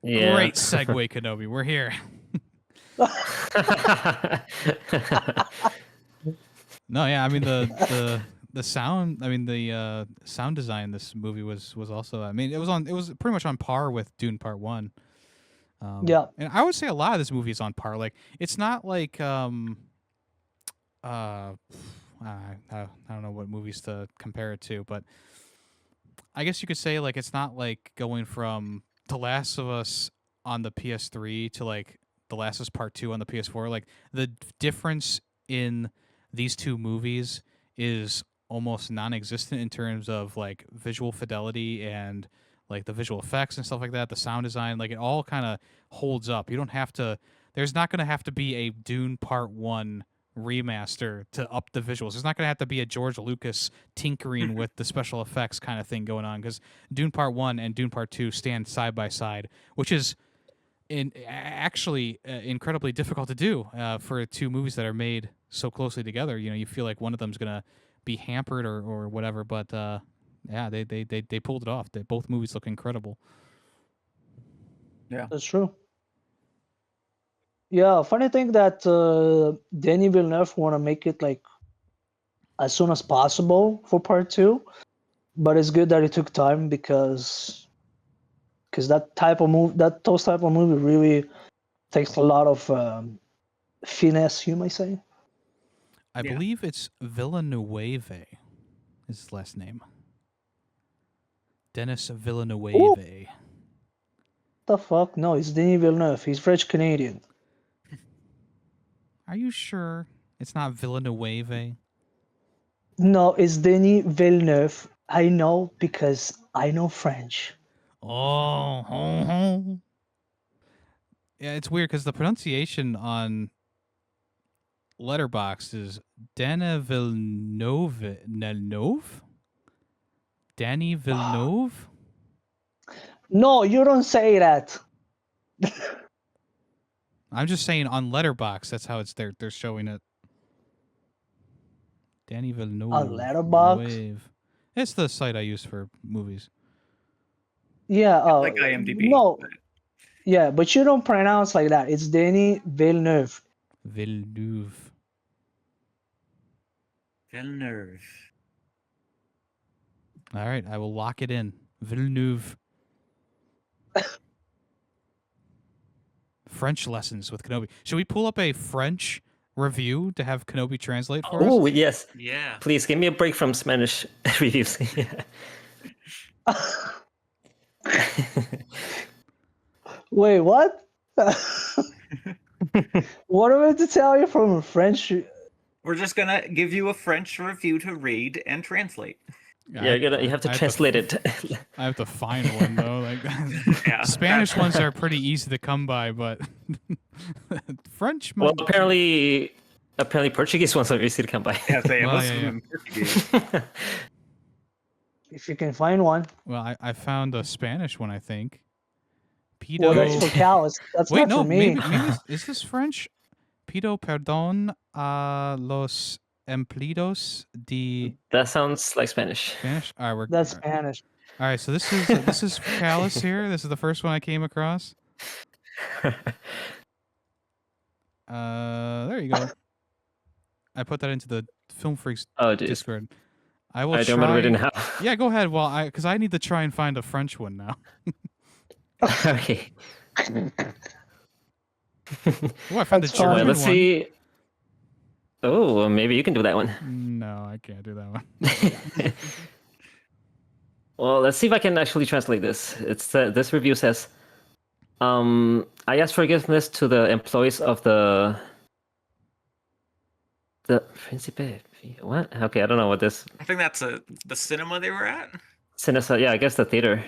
S2: Yeah.
S1: Great segue, Kenobi. We're here. No, yeah, I mean the sound. I mean the sound design in this movie was also. I mean it was pretty much on par with Dune Part 1.
S4: Yeah.
S1: And I would say a lot of this movie is on par. Like it's not like I don't know what movies to compare it to, but I guess you could say like it's not like going from The Last of Us on the PS3 to like The Last of Us Part 2 on the PS4. Like the difference in these two movies is almost non-existent in terms of like visual fidelity and like the visual effects and stuff like that, the sound design, like it all kind of holds up. You don't have to there's not going to have to be a Dune Part 1 remaster to up the visuals. There's not going to have to be a George Lucas tinkering with the special effects kind of thing going on, because Dune Part 1 and Dune Part 2 stand side by side, which is actually incredibly difficult to do for two movies that are made so closely together. You know, you feel like one of them's going to be hampered or whatever, but yeah, they pulled it off. Both movies look incredible.
S3: Yeah.
S4: That's true. Yeah, funny thing that Denis Villeneuve want to make it like as soon as possible for part 2, but it's good that it took time because those type of movie really takes a lot of finesse, you might say.
S1: I
S3: Yeah.
S1: believe it's Villeneuve is his last name. Denis Villeneuve.
S4: The fuck? No, it's Denis Villeneuve. He's French Canadian.
S1: Are you sure it's not Villeneuve?
S4: No, it's Denis Villeneuve. I know because I know French.
S1: Oh. Yeah, it's weird because the pronunciation on Letterboxd is Dana Villeneuve. Danny Villeneuve?
S4: No, you don't say that.
S1: I'm just saying on Letterboxd, that's how they're showing it. Danny Villeneuve.
S4: On Letterboxd?
S1: It's the site I use for movies.
S4: Yeah.
S3: Like IMDb.
S4: No.
S3: but-
S4: Yeah, but you don't pronounce like that. It's Denis Villeneuve.
S1: Villeneuve.
S3: Villeneuve.
S1: All right, I will lock it in. Villeneuve. French lessons with Kenobi. Should we pull up a French review to have Kenobi translate for us?
S2: Oh, yes.
S3: Yeah.
S2: Please give me a break from Spanish reviews.
S4: Wait, what? What am I to tell you from a French?
S3: We're just gonna give you a French review to read and translate.
S2: Yeah, you have to translate it.
S1: I have to find one though. Like
S3: Yeah.
S1: Spanish ones are pretty easy to come by, but French.
S2: Well,
S1: might-
S2: apparently Portuguese ones are easy to come by.
S3: Yeah, say,
S1: Well,
S3: most
S1: yeah,
S3: of
S1: yeah.
S3: them Portuguese.
S4: If you can find one.
S1: Well, I found a Spanish one, I think. Pido.
S4: Well, that's for Callas. That's
S1: Wait,
S4: not
S1: no,
S4: for me.
S1: maybe is this French? Pido perdón a los empleados de
S2: That sounds like Spanish.
S1: Spanish. All right,
S4: That's
S1: all
S4: Spanish.
S1: right. So this is Callas here. This is the first one I came across. There you go. I put that into the Film Freakz
S2: Oh, dude.
S1: Discord. I will
S2: I
S1: try.
S2: don't read it now.
S1: Yeah, go ahead. Well, because I need to try and find a French one now.
S2: Okay.
S1: Oh, I found the
S4: That's fine.
S1: German
S2: Let's
S1: one.
S2: see. Oh, well, maybe you can do that one.
S1: No, I can't do that one.
S2: Well, let's see if I can actually translate this. This review says, I ask forgiveness to the employees of the Principe. What? Okay, I don't know what this
S3: I think that's the cinema they were at.
S2: Cinesa. Yeah, I guess the theater.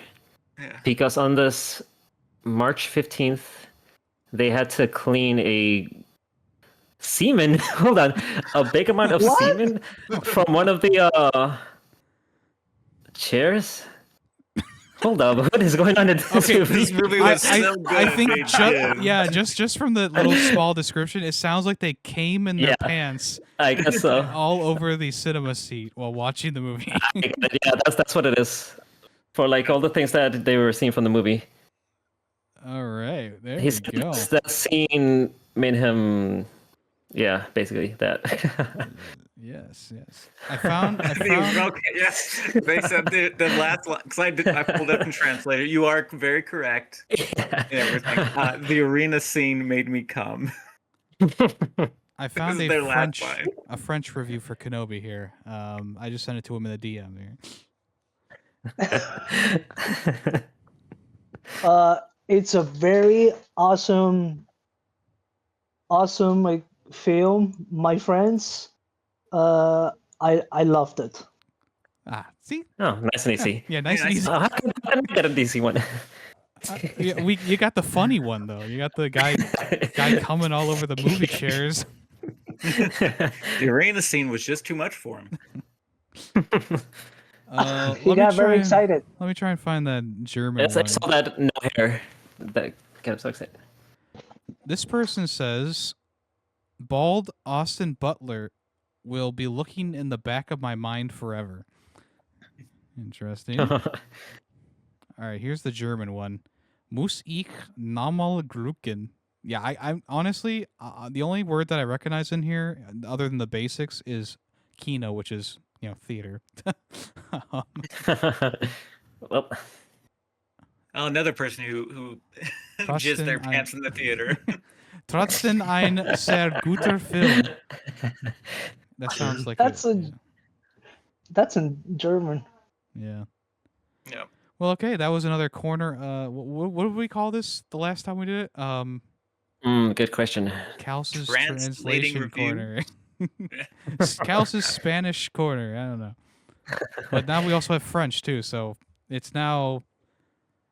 S3: Yeah.
S2: Because on this March 15th, they had to clean a semen. Hold on, a big amount of
S4: What?
S2: semen from one of the chairs. Hold up, what is going on in this
S1: Okay,
S2: movie?
S3: This movie was so good.
S1: I think
S3: they did.
S1: just from the little small description, it sounds like they came in their
S2: Yeah.
S1: pants
S2: I guess so.
S1: all over the cinema seat while watching the movie.
S2: Yeah, that's what it is. For like all the things that they were seeing from the movie.
S1: All right, there
S2: He's
S1: we go.
S2: that scene made him, yeah, basically that.
S1: Yes. I found.
S3: Okay, yes, they said the last line because I pulled up and translated. You are very correct.
S2: Yeah.
S3: And everything. The arena scene made me come.
S1: I found
S3: This is their
S1: a
S3: last
S1: French review for Kenobi here. I just sent it to him in the DM here.
S4: It's a very awesome like film, my friends. I loved it.
S1: Ah, see?
S2: Oh, nice and easy.
S1: Yeah, nice and
S3: nice.
S1: easy.
S2: How can I get a DC one?
S1: You got the funny one though. You got the guy coming all over the movie chairs.
S3: The arena scene was just too much for him.
S4: He got very excited.
S1: Let me try and find that German
S2: Yes, I
S1: one.
S2: saw that no hair. That got so excited.
S1: This person says, "Bald Austin Butler will be looking in the back of my mind forever." Interesting. All right, here's the German one. Muss ich nochmal Glücken. Yeah, I honestly, the only word that I recognize in here, other than the basics, is Kino, which is, theater.
S2: Well,
S3: Another person who jizzed their pants in the theater.
S1: Trotzdem ein sehr guter Film. That sounds like
S4: That's that's in German.
S1: yeah.
S3: Yeah.
S1: Well, okay, that was another corner. What did we call this the last time we did it?
S2: good question.
S1: Kals's
S3: Translating
S1: translation
S3: review.
S1: corner. Kals's Spanish corner. I don't know. But now we also have French too, so it's now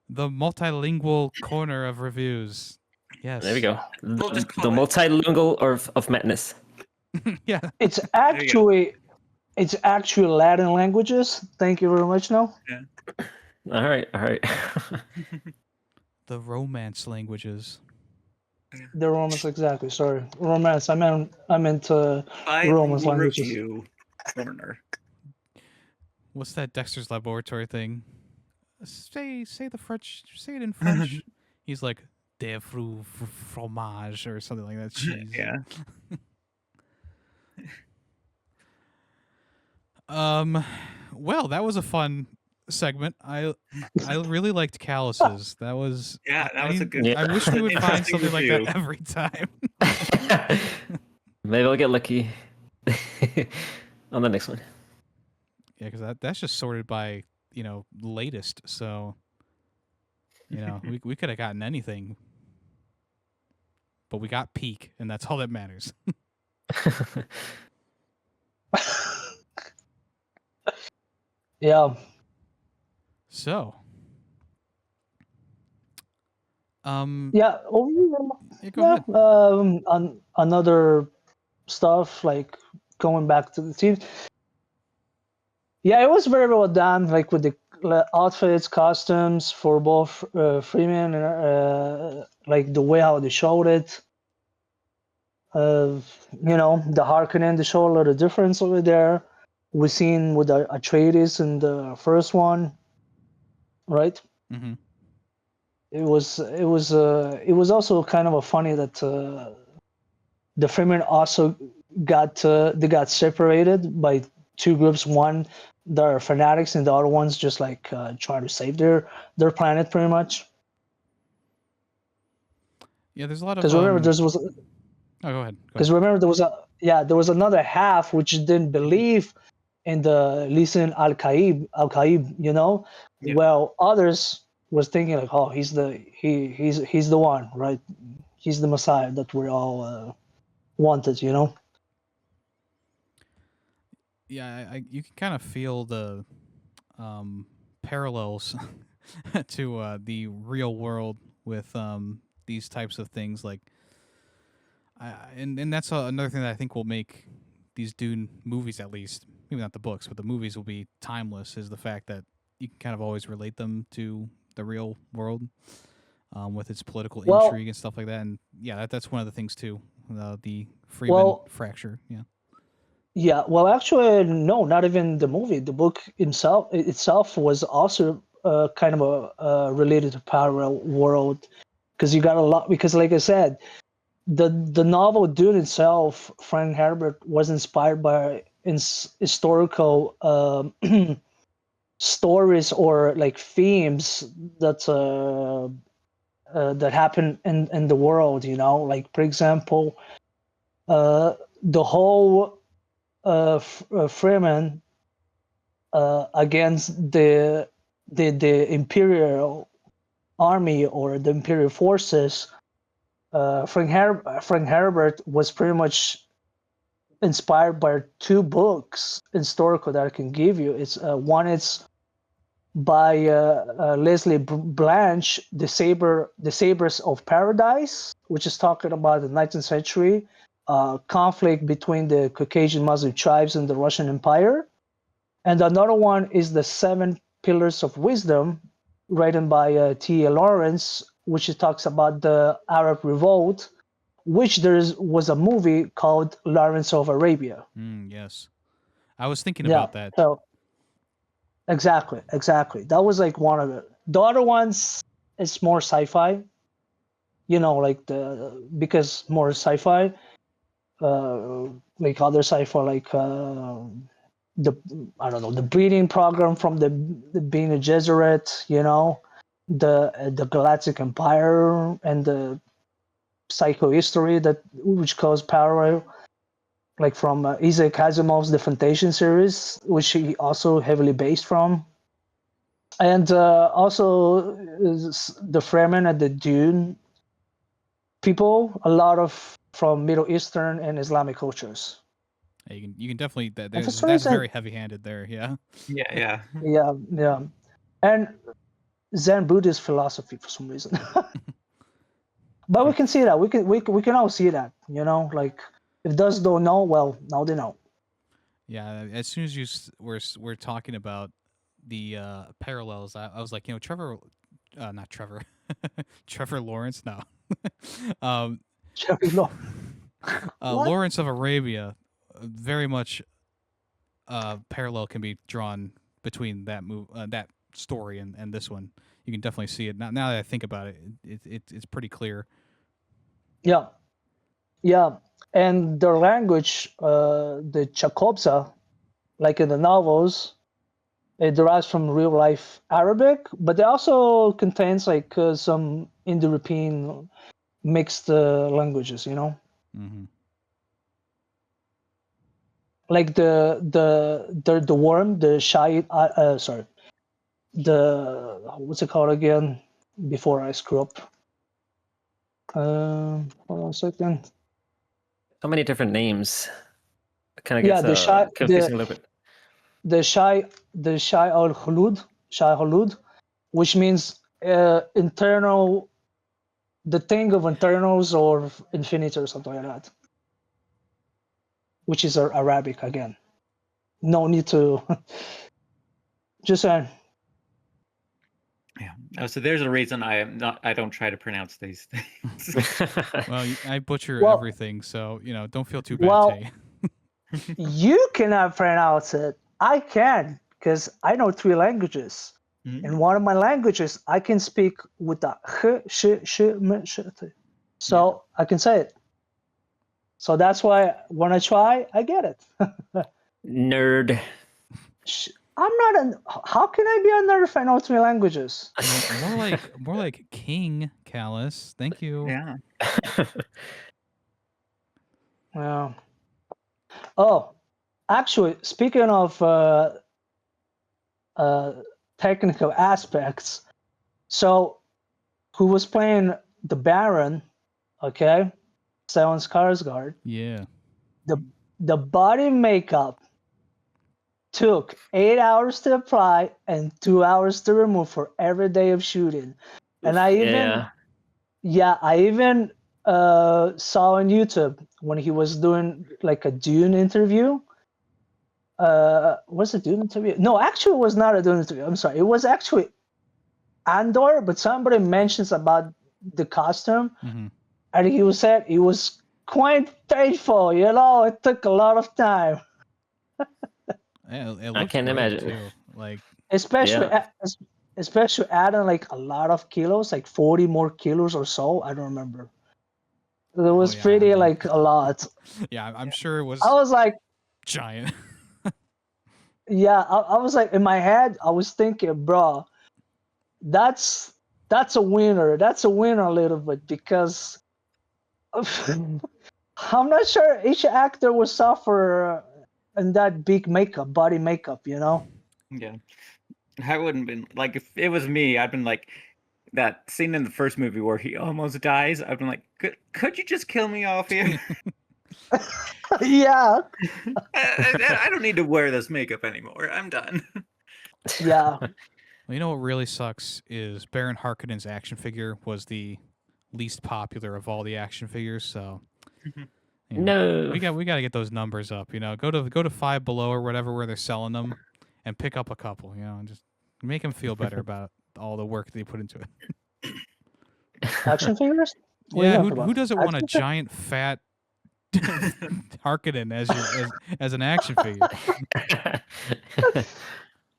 S1: the multilingual corner of reviews. Yes.
S2: There we go.
S3: We'll just
S2: The
S3: call it-
S2: multilingual of madness.
S1: Yeah.
S4: It's actually Latin languages. Thank you very much. Now
S2: All right.
S1: The romance languages.
S4: the Romance, exactly. Sorry, Romance. I meant Romance
S3: Bilingual
S4: languages.
S3: review corner.
S1: What's that Dexter's Laboratory thing? Say the French. Say it in French. He's like de fromage or something like that. Cheese.
S3: Yeah.
S1: Well, that was a fun segment. I really liked Calluses. That was
S3: Yeah, that was a good.
S2: Yeah.
S1: I wish we would find
S3: Interesting
S1: something like
S3: review.
S1: that every time.
S2: Maybe I'll get lucky on the next one.
S1: Yeah, because that's just sorted by latest. So we could have gotten anything, but we got peak, and that's all that matters.
S4: Yeah.
S1: So,
S4: Yeah. Overall,
S1: yeah, go ahead.
S4: another stuff like going back to the team. Yeah, it was very well done, like with the outfits, costumes for both Freeman and like the way how they showed it. The Harkonnen, they show a lot of difference over there. We seen with Atreides in the first one, right?
S1: Mm-hmm.
S4: It was also kind of a funny that the Freemen also got separated by two groups. One there are fanatics, and the other ones just like trying to save their planet, pretty much.
S1: Yeah, there's a lot of
S4: Because remember,
S1: Oh, go ahead.
S4: there was another half which didn't believe in the Lisan Al-Qaib, you know.
S3: Yeah.
S4: Well, others was thinking like, oh, he's the one, right? He's the Messiah that we all wanted, you know.
S1: Yeah, you can kind of feel the parallels to the real world with these types of things. Like, and that's another thing that I think will make these Dune movies, at least maybe not the books, but the movies will be timeless. Is the fact that you can kind of always relate them to the real world with its political
S4: Well,
S1: intrigue and stuff like that. And yeah, that's one of the things too. The Freeman fracture. Yeah.
S4: Yeah, well, actually, no, not even the movie. The book itself was also kind of related to parallel world, because you got a lot. Because, like I said, the novel Dune itself, Frank Herbert was inspired by historical stories or like themes that that happen in the world. You know, like for example, the whole Freeman against the Imperial Army or the Imperial forces. Frank Herbert was pretty much inspired by two books historical that I can give you. It's one is by Leslie Blanche, the Sabers of Paradise, which is talking about the 19th century conflict between the Caucasian Muslim tribes and the Russian Empire. And another one is the Seven Pillars of Wisdom, written by T.A. Lawrence, which talks about the Arab Revolt, which was a movie called Lawrence of Arabia.
S1: Yes, I was thinking about that.
S4: So exactly. That was like one of it. The other ones is more sci-fi. You know, like because more sci-fi, like other sci-fi, like the breeding program from the Bene Gesserit, you know, the Galactic Empire and the psychohistory which caused parallel, like from Isaac Asimov's The Fantasia series, which he also heavily based from, and also the Fremen and the Dune people, a lot of from Middle Eastern and Islamic cultures.
S1: Yeah, you can definitely that's
S4: reason,
S1: very heavy-handed there. Yeah.
S4: Yeah, and Zen Buddhist philosophy for some reason. But we can see that we can all see that, you know, like if those don't know, well, now they know.
S1: Yeah, as soon as we're talking about the parallels, I was like, you know, not Trevor, Trevor Lawrence, no, Lawrence of Arabia, very much parallel can be drawn between that story and this one. You can definitely see it now that I think about it. It's pretty clear.
S4: Yeah, and their language, the Chakobsa, like in the novels, it derives from real life Arabic, but it also contains like some Indo-European mixed languages, you know.
S1: Mm-hmm.
S4: Like the worm, the shy, what's it called again? Before I screw up. Hold on a second.
S2: So many different names. Kind of gets confusing a little bit.
S4: The Shai al Khulud, which means internal, the thing of internals or infinity or something like that, which is Arabic again. No need to. Just saying.
S3: Yeah. Oh, so there's a reason I don't try to pronounce these things.
S1: Well, I butcher everything, so you know, don't feel too bad, Tay.
S4: You cannot pronounce it. I can, because I know 3 languages. Mm-hmm. In one of my languages, I can speak with the so I can say it. So that's why when I try, I get it.
S2: Nerd.
S4: I'm not an. How can I be a nerd if I know 3 languages?
S1: More like King Kalas. Thank you.
S3: Yeah.
S4: Yeah. Oh, actually, speaking of technical aspects, so who was playing the Baron? Okay, Stellan Skarsgård.
S1: Yeah.
S4: The body makeup took 8 hours to apply and 2 hours to remove for every day of shooting. And I even saw on YouTube when he was doing like a Dune interview. Was it Dune interview? No, actually, it was not a Dune interview. I'm sorry. It was actually Andor, but somebody mentions about the costume, and he said it was quite painful. You know, it took a lot of time.
S1: It
S2: I
S1: looks
S2: can
S1: great,
S2: imagine.
S1: too. Like,
S4: especially adding like a lot of kilos, like 40 more kilos or so. I don't remember. It was
S1: yeah,
S4: pretty
S1: I mean-
S4: like a lot.
S1: yeah, I'm sure it was
S4: I was like,
S1: giant.
S4: yeah, I was like in my head, I was thinking, bro, that's a winner. That's a winner a little bit because I'm not sure each actor will suffer in that big makeup, body makeup, you know?
S3: Yeah. I wouldn't been like if it was me, I'd been like that scene in the first movie where he almost dies. I've been like, could you just kill me off here?
S4: Yeah.
S3: I don't need to wear this makeup anymore. I'm done.
S4: Yeah.
S1: Well, you know what really sucks is Baron Harkonnen's action figure was the least popular of all the action figures, so you know,
S2: No.
S1: we got to get those numbers up, you know. Go to Five Below or whatever where they're selling them and pick up a couple, you know, and just make them feel better about all the work they put into it.
S4: Action figures? What are you
S1: Yeah,
S4: talking
S1: who
S4: about?
S1: doesn't want a
S4: Action figures?
S1: giant fat Harkonnen as an action figure?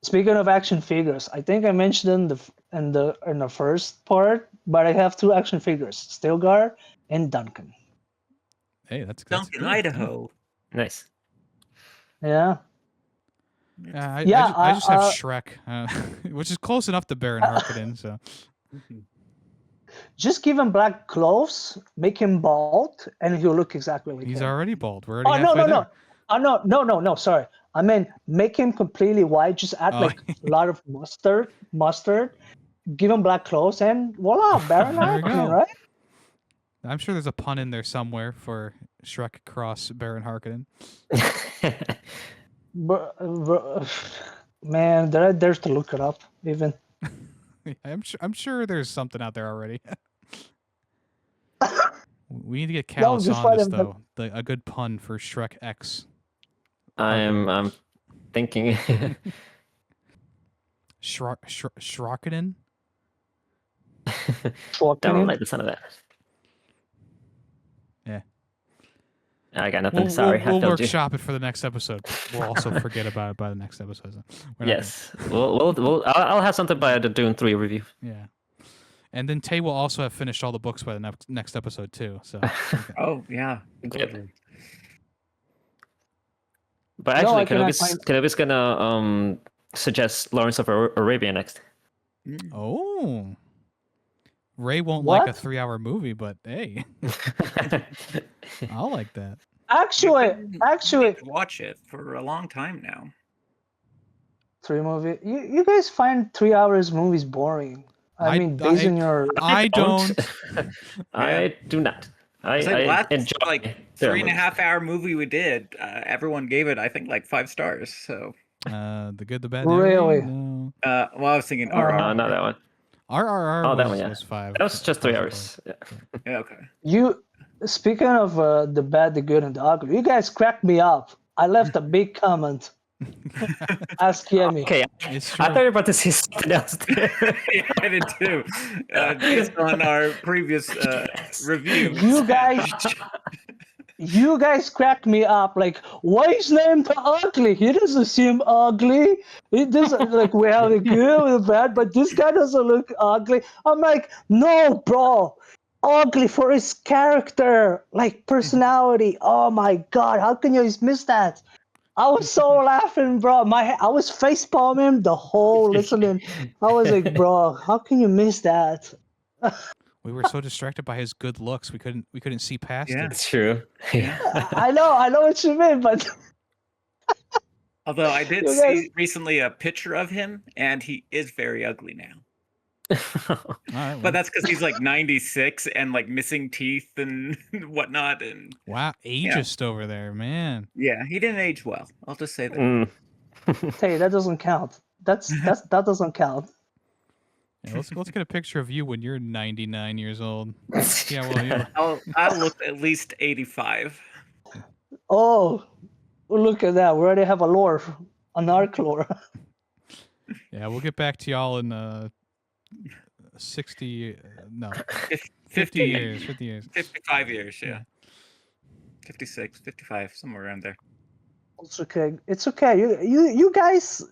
S4: Speaking of action figures, I think I mentioned in the first part, but I have 2 action figures: Stilgar and Duncan.
S1: Hey, that's
S3: Duncan,
S1: good.
S3: Idaho.
S2: Nice.
S4: Yeah.
S1: I
S4: Yeah,
S1: I just have Shrek, which is close enough to Baron Harkonnen. So
S4: just give him black clothes, make him bald, and he'll look exactly like
S1: he's
S4: him.
S1: already bald. We're already
S4: Oh no
S1: halfway
S4: no
S1: there.
S4: no! Oh no! Sorry, I meant make him completely white. Just add
S1: Oh.
S4: like a lot of mustard. Give him black clothes, and voila, Baron
S1: There we
S4: Harkonnen,
S1: go.
S4: right?
S1: I'm sure there's a pun in there somewhere for Shrek cross Baron Harkonnen.
S4: Man, there's to look it up. Even
S1: I'm sure there's something out there already. We need to get
S4: No,
S1: Kalas
S4: just
S1: on
S4: find
S1: this
S4: him-
S1: though. A good pun for Shrek X.
S2: I'm thinking.
S1: Shrakanen?
S2: Don't like the sound of that.
S1: Yeah.
S2: I got nothing. Sorry,
S1: We'll
S2: I failed you.
S1: workshop it for the next episode. We'll also forget about it by the next episode. So we're not
S2: Yes, I'll have something by the Dune 3 review.
S1: yeah. And then Tay will also have finished all the books by the next episode too. So
S3: Oh yeah.
S2: Good. But
S4: No,
S2: actually,
S4: I cannot
S2: Kenobi's gonna suggest Lawrence of Arabia next.
S1: oh, Ray won't like a
S4: What?
S1: 3-hour movie, but hey, I'll like that.
S4: actually,
S3: Watch it for a long time now.
S4: 3 movie. You guys find 3 hours movies boring. I mean, based on your
S1: I don't.
S2: I do not.
S3: It's
S2: I
S3: like last
S2: enjoy
S3: like
S2: their
S3: 3.5 hour movie we did. Everyone gave it, I think, like 5 stars. So,
S1: The Good, the Bad, the
S4: Really?
S1: Ugly? No.
S3: well, I was thinking
S4: Uh,
S3: RR.
S2: not that one.
S1: RRR
S2: Oh, that
S1: was,
S2: one, yeah.
S1: was 5.
S2: That was just 3 hours. Yeah.
S3: Yeah, okay.
S4: you. Speaking of the bad, the good, and the ugly, you guys cracked me up. I left a big comment. Ask Yemmy.
S2: Okay,
S1: It's
S2: I
S1: true.
S2: thought you were about to say something else.
S3: Yeah, I did too. Based on our previous review.
S4: You guys cracked me up. Like, why is named ugly? He doesn't seem ugly. He doesn't like we have the good and the bad, but this guy doesn't look ugly. I'm like, no, bro. Ugly for his character, like personality. Oh my god, how can you miss that? I was so laughing, bro. I was face palming the whole listening. I was like, bro, how can you miss that?
S1: We were so distracted by his good looks, we couldn't see past
S3: Yeah.
S1: it.
S2: It's true. Yeah.
S4: I know what you mean, but
S3: Although I did
S4: You
S3: see
S4: guys-
S3: recently a picture of him, and he is very ugly now.
S1: All right,
S3: But
S1: well,
S3: that's because he's like 96 and like missing teeth and whatnot. And
S1: wow, ageist over there, man.
S3: yeah, he didn't age well. I'll just say that.
S2: Mm.
S4: hey, that doesn't count. That doesn't count.
S1: Yeah, let's get a picture of you when you're 99 years old. Yeah, well, you
S3: I'll look at least 85.
S4: Oh, look at that. We already have an arc lore.
S1: yeah, we'll get back to y'all in 60 no 50 years 50 years
S3: 55 years, yeah. 56, 55, somewhere around there.
S4: It's okay. It's okay. You guys.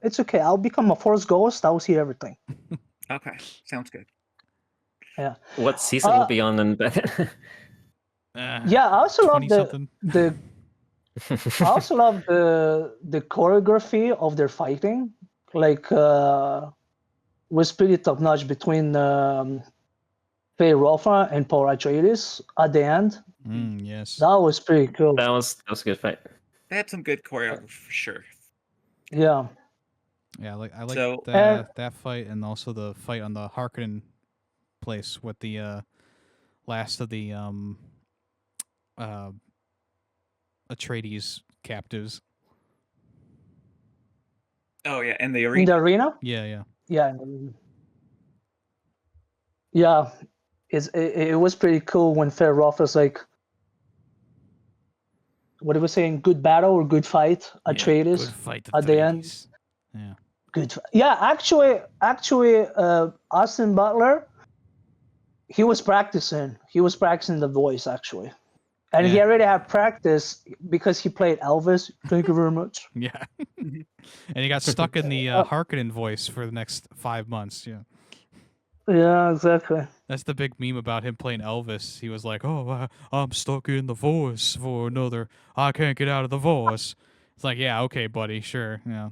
S4: It's okay. I'll become a Force Ghost. I'll see everything.
S3: Okay, sounds good.
S4: Yeah.
S2: What season will be on then?
S4: Yeah. I also love
S1: 20 something
S4: I also love the choreography of their fighting. Like was pretty top notch between Faye Rofa and Paul Atreides at the end.
S1: yes
S4: That was pretty cool.
S2: that was a good fight.
S3: They had some good choreography for sure.
S4: Yeah.
S1: yeah I like
S3: So-
S1: that fight, and also the fight on the Harkonnen place with the last of the Atreides captives.
S3: Oh yeah, and the
S4: In
S3: arena.
S4: the arena?
S1: Yeah
S4: Yeah. Yeah. It was pretty cool when Faye Rofa was like, what are we saying? Good battle or good fight? Atreides.
S1: good fight
S4: at the end.
S1: Atreides. Yeah.
S4: Good. Yeah, actually, Austin Butler, he was practicing. He was practicing the voice actually, and he
S1: Yeah.
S4: already had practice because he played Elvis. Thank you very much.
S1: Yeah. And he got stuck in the Harkonnen voice for the next 5 months. Yeah.
S4: Yeah, exactly.
S1: That's the big meme about him playing Elvis. He was like, "Oh, I'm stuck in the voice for another. I can't get out of the voice." It's like, yeah, okay, buddy, sure, yeah.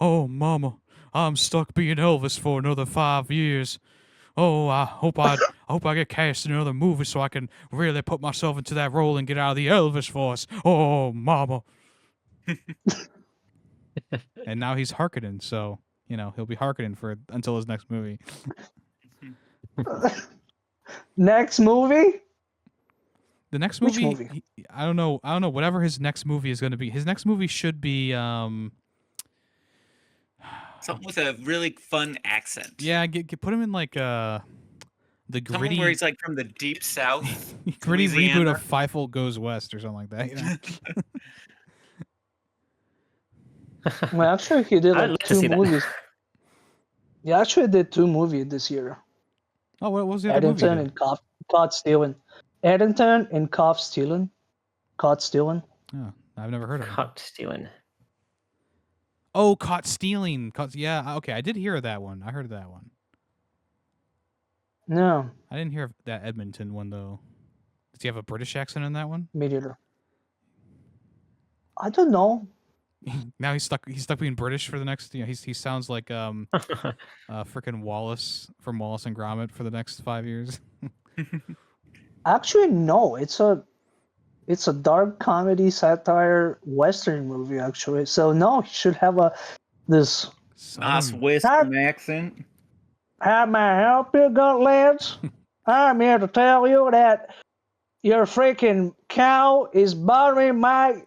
S1: Oh, mama, I'm stuck being Elvis for another 5 years. Oh, I hope I get cast in another movie so I can really put myself into that role and get out of the Elvis voice. Oh, mama. And now he's Harkonnen, so he'll be Harkonnen until his next movie.
S4: Next movie?
S1: The next
S4: Which
S1: movie,
S4: movie?
S1: I don't know. Whatever his next movie is going to be. His next movie should be
S3: Something with a really fun accent.
S1: yeah, put him in like the
S3: Something
S1: gritty
S3: where he's like from the deep south.
S1: gritty reboot
S3: Louisiana.
S1: of Fievel Goes West or something like that.
S4: Well, actually, he did
S2: I'd
S4: like
S2: like to
S4: 2
S2: see that.
S4: movies. He actually did 2 movies this year.
S1: Oh, what was the other movie?
S4: Eddington and Caught Stealing. Eddington and Caught Stealing. Caught Stealing.
S1: Oh, I've never heard of it.
S2: Caught stealing.
S1: Oh, Caught Stealing. Yeah, okay, I did hear of that one. I heard of that one.
S4: No,
S1: I didn't hear of that Edmonton one though. Does he have a British accent in that one?
S4: me neither. I don't know.
S1: Now he's stuck being British for the next. He sounds like freaking Wallace from Wallace and Gromit for the next 5 years.
S4: Actually, no. It's a dark comedy satire western movie. Actually, so no, he should have this.
S3: Nice
S1: Southern-
S3: Western accent.
S4: How may I help you, good lads? I'm here to tell you that your freaking cow is bothering my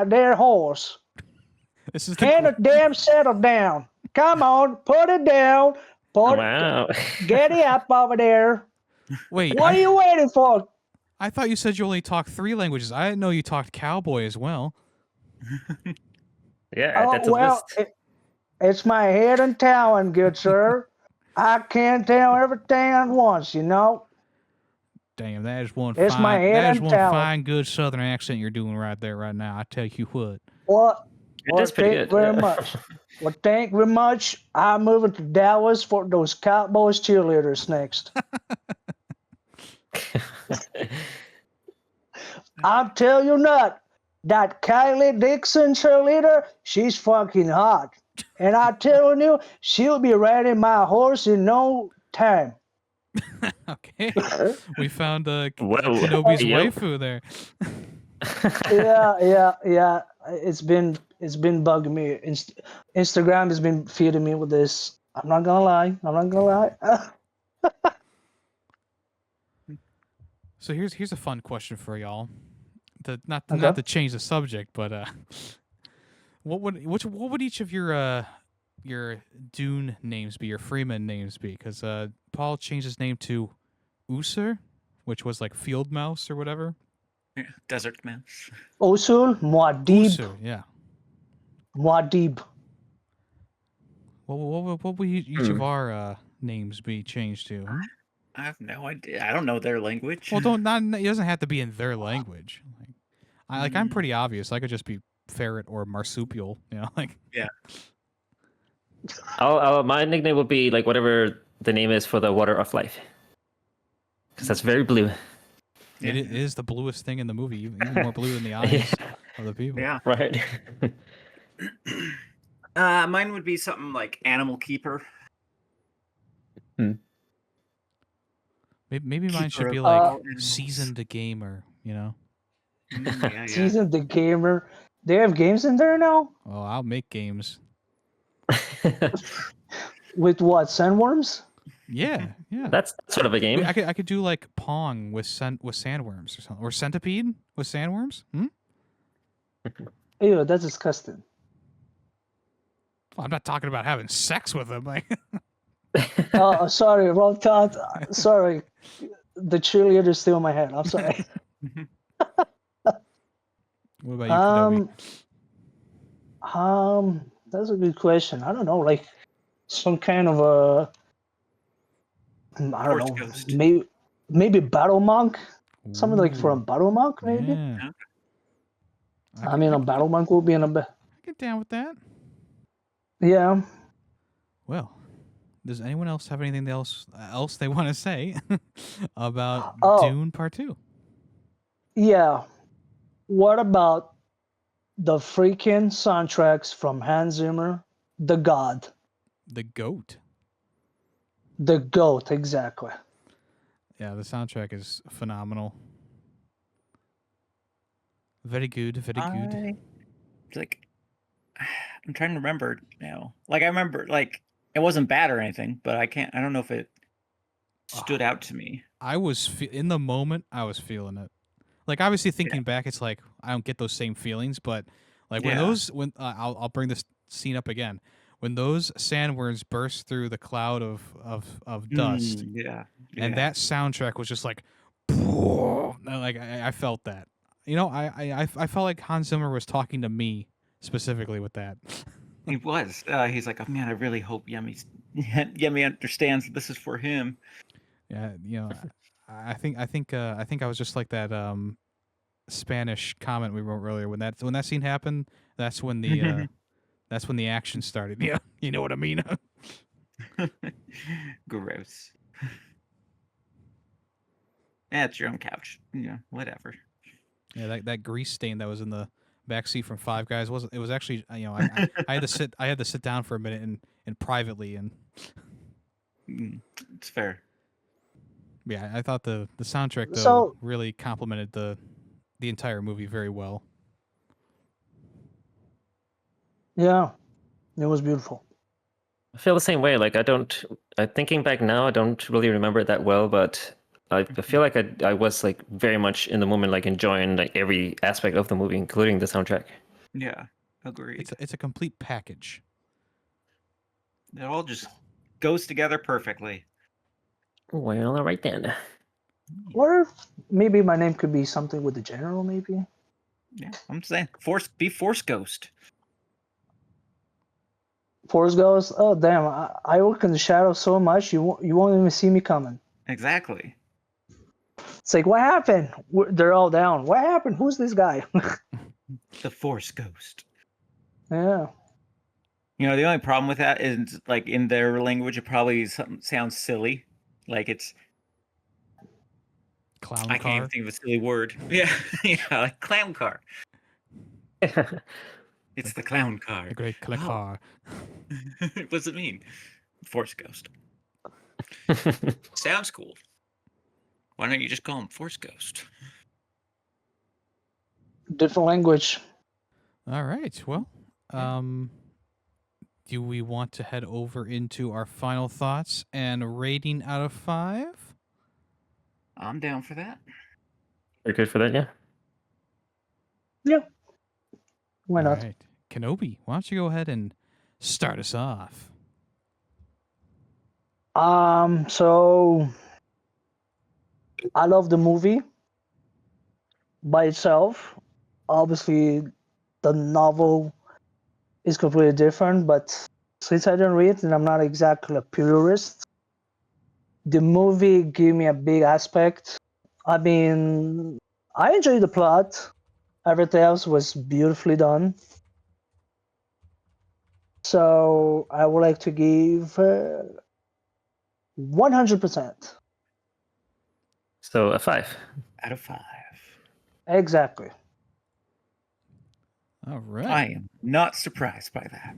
S4: dear horse.
S1: This is
S4: Can
S1: the
S4: it damn settle down? Come on, put it down.
S2: Wow.
S4: Get it up over there.
S1: wait.
S4: What are you waiting for?
S1: I thought you said you only talked 3 languages. I didn't know you talked cowboy as well.
S2: Yeah,
S4: Oh,
S2: that's a
S4: well,
S2: list.
S4: it's my head and talent, good sir. I can't tell everything at once, you know.
S1: Damn, that is one
S4: It's my head
S1: that is
S4: and
S1: one
S4: talent.
S1: fine, good Southern accent you're doing right there, right now. I tell you what.
S4: Well,
S2: It is pretty
S4: thank
S2: good.
S4: very
S2: yeah.
S4: much. Well, thank you very much. I'm moving to Dallas for those Cowboys cheerleaders next. I'm telling you not. That Kylie Dixon cheerleader, she's fucking hot. And I'm telling you, she'll be riding my horse in no time.
S1: Okay, we found
S2: Well,
S1: Kenobi's
S2: yep.
S1: waifu there.
S4: Yeah. It's been bugging me. Instagram has been feeding me with this. I'm not gonna lie.
S1: So here's a fun question for y'all. Not
S4: Okay.
S1: to change the subject, but what would each of your Dune names be, your Freeman names be? Because Paul changed his name to User, which was like field mouse or whatever.
S3: Yeah, desert mouse.
S4: Usul, Muad'Dib.
S1: User, yeah.
S4: Muad'Dib.
S1: What would each of our names be changed to?
S3: I have no idea. I don't know their language.
S1: Well, it doesn't have to be in their language. I'm pretty obvious. I could just be ferret or marsupial. You know, like
S3: Yeah.
S2: My nickname would be like whatever the name is for the water of life, because that's very blue.
S1: it is the bluest thing in the movie, even more blue than the eyes of the people.
S3: Yeah.
S2: Right.
S3: Mine would be something like Animal Keeper.
S1: Maybe mine should
S3: Keeper
S1: be
S3: of
S1: like
S3: all animals.
S1: Seasoned Gamer. You know.
S3: Yeah.
S4: Season the Gamer. They have games in there now?
S1: Oh, I'll make games.
S4: With what? Sandworms?
S1: Yeah.
S2: That's sort of a game.
S1: I could do like Pong with sandworms or something, or Centipede with sandworms.
S4: Ew, that's disgusting.
S1: Well, I'm not talking about having sex with them. Like,
S4: Oh, sorry, wrong thought. Sorry. The cheerleader's still in my head. I'm sorry.
S1: what about you, Kenobi?
S4: That's a good question. I don't know, like some kind of a, I don't
S3: Force
S4: know,
S3: ghost.
S4: maybe battle monk, something like for a
S1: Ooh,
S4: battle monk, maybe.
S1: Yeah.
S4: I mean, a battle monk will be in a bit.
S1: Get down with that.
S4: Yeah.
S1: Well, does anyone else have anything else they want to say about
S4: Oh.
S1: Dune Part 2?
S4: Yeah. What about the freaking soundtracks from Hans Zimmer, the God,
S1: The goat.
S4: the GOAT, exactly.
S1: Yeah, the soundtrack is phenomenal. Very good, very good.
S3: It's like, I'm trying to remember now. Like I remember, like it wasn't bad or anything, but I don't know if it stood out to me.
S1: I was in the moment. I was feeling it. Like obviously thinking back, it's like I don't get those same feelings. But like when I'll bring this scene up again. When those sandworms burst through the cloud of dust, and that soundtrack was just like, like I felt that. You know, I felt like Hans Zimmer was talking to me specifically with that.
S3: He was. He's like, oh man, I really hope Yemmy understands this is for him.
S1: Yeah, you know, I think I was just like that Spanish comment we wrote earlier. When that scene happened, that's when the action started. Yeah, you know what I mean.
S3: Gross. Yeah, it's your own couch. Yeah, whatever.
S1: Yeah, that grease stain that was in the backseat from Five Guys wasn't. It was actually, you know, I had to sit down for a minute and privately and.
S3: It's fair.
S1: Yeah, I thought the soundtrack though really complemented the entire movie very well.
S4: Yeah, it was beautiful.
S2: I feel the same way. Like thinking back now, I don't really remember it that well, but I feel like I was like very much in the moment, like enjoying like every aspect of the movie, including the soundtrack.
S3: Yeah, agreed.
S1: It's a complete package.
S3: It all just goes together perfectly.
S2: Well, all right then.
S4: Or maybe my name could be something with the general, maybe.
S3: Yeah, I'm saying Force Ghost.
S4: Force Ghost. Oh damn! I work in the shadows so much you won't even see me coming.
S3: Exactly.
S4: It's like, what happened? They're all down. What happened? Who's this guy?
S3: The Force Ghost.
S4: Yeah.
S3: You know, the only problem with that is, like, in their language, it probably sounds silly. Like, it's...
S1: Clown
S3: I
S1: car.
S3: can't even think of a silly word. Yeah, like clown car. It's the clown
S1: The
S3: card.
S1: great
S3: Oh.
S1: car.
S3: What does it mean? Force Ghost. Sounds cool. Why don't you just call him Force Ghost?
S4: Different language.
S1: All right. Well, do we want to head over into our final thoughts and rating out of 5?
S3: I'm down for that.
S2: You're good for that, yeah?
S4: Yeah. Why
S1: All
S4: not?
S1: right. Kenobi, why don't you go ahead and start us off?
S4: So I love the movie by itself. Obviously, the novel is completely different, but since I didn't read it and I'm not exactly a purist, the movie gave me a big aspect. I mean, I enjoyed the plot. Everything else was beautifully done. So I would like to give 100%.
S2: So a 5.
S3: Out of 5.
S4: Exactly.
S1: All right.
S3: I am not surprised by that.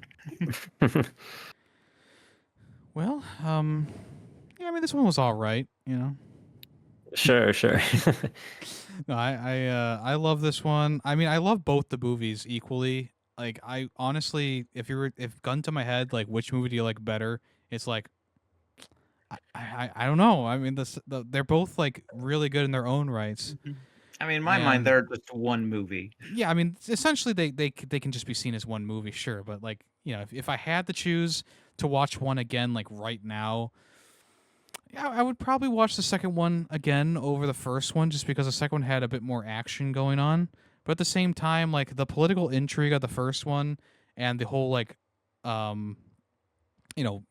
S1: Well, yeah, I mean, this one was all right, you know.
S2: Sure.
S1: No, I love this one. I mean, I love both the movies equally. Like, I honestly, if gun to my head, like, which movie do you like better? It's like, I don't know. I mean, they're both like really good in their own rights.
S3: I mean, in my mind, they're just one movie.
S1: Yeah, I mean, essentially, they can just be seen as one movie, sure. But like, you know, if I had to choose to watch one again, like right now, yeah, I would probably watch the second one again over the first one, just because the second one had a bit more action going on. But at the same time, like the political intrigue of the first one and the whole like, you know,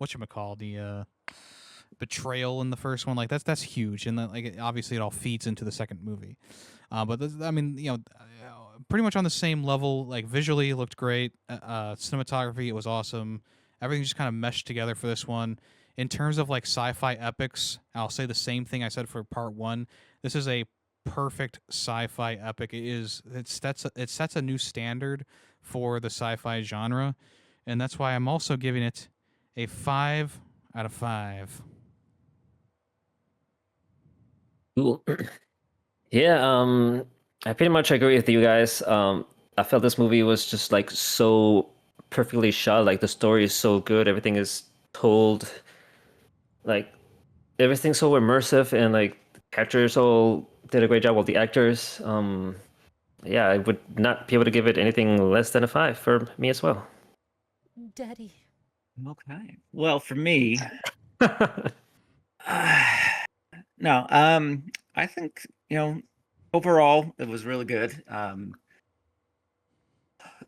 S1: whatchamacall, the betrayal in the first one, like that's huge, and then like obviously it all feeds into the second movie. But I mean, you know, pretty much on the same level. Like visually, it looked great. Cinematography, it was awesome. Everything just kind of meshed together for this one. In terms of like sci-fi epics, I'll say the same thing I said for part one. This is a perfect sci-fi epic. It sets a new standard for the sci-fi genre, and that's why I'm also giving it a 5 out of 5.
S2: Cool. Yeah, I pretty much agree with you guys. I felt this movie was just like so perfectly shot. Like the story is so good. Everything is told, like everything's so immersive, and like the characters all did a great job with the actors. Yeah, I would not be able to give it anything less than a 5 for me as well.
S5: Daddy.
S3: Okay. Well, for me, no. I think, you know, overall it was really good.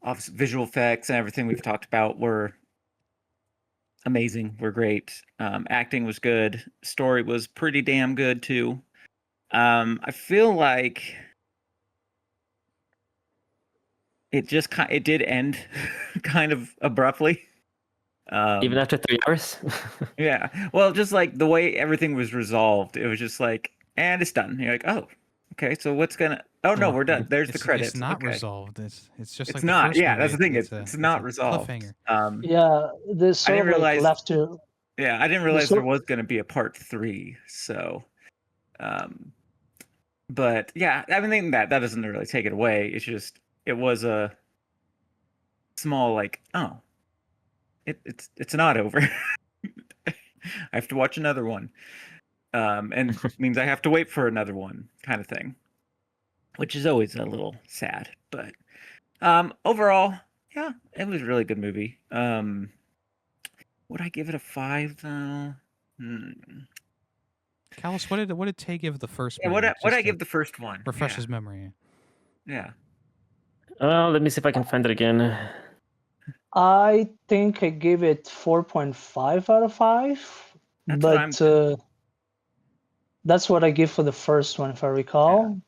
S3: Obviously, visual effects and everything we've talked about were amazing. Were great. Acting was good. Story was pretty damn good too. I feel like it did end kind of abruptly.
S2: Even after 3 hours.
S3: Yeah. Well, just like the way everything was resolved, it was just like, and it's done. You're like, oh, okay. So what's gonna? Oh no,
S1: Well,
S3: we're done. There's the credits.
S1: It's not
S3: okay.
S1: resolved. It's just
S3: It's
S1: like
S3: not.
S1: the first
S3: Yeah,
S1: movie.
S3: that's the thing.
S1: It's
S3: It's not
S1: a
S3: resolved.
S1: cliffhanger.
S4: Yeah, this
S3: I
S4: sort
S3: didn't
S4: of like
S3: realize.
S4: left to.
S3: Yeah, I didn't realize
S4: sort-
S3: there was going to be a part 3. So, but yeah, I mean that doesn't really take it away. It's just it was a small like, oh, it's not over. I have to watch another one, and means I have to wait for another one, kind of thing, which is always a little sad. But overall, yeah, it was a really good movie. Would I give it a 5 though?
S1: Kalas, what did Tay give the first
S3: Yeah,
S1: movie?
S3: what I
S1: Just
S3: give
S1: to
S3: the first one?
S1: refresh
S3: Yeah.
S1: his memory.
S3: Yeah.
S2: Let me see if I can find it again.
S4: I think I gave it 4.5 out of 5.
S3: That's what I'm
S4: But that's what I give for the first one, if I recall.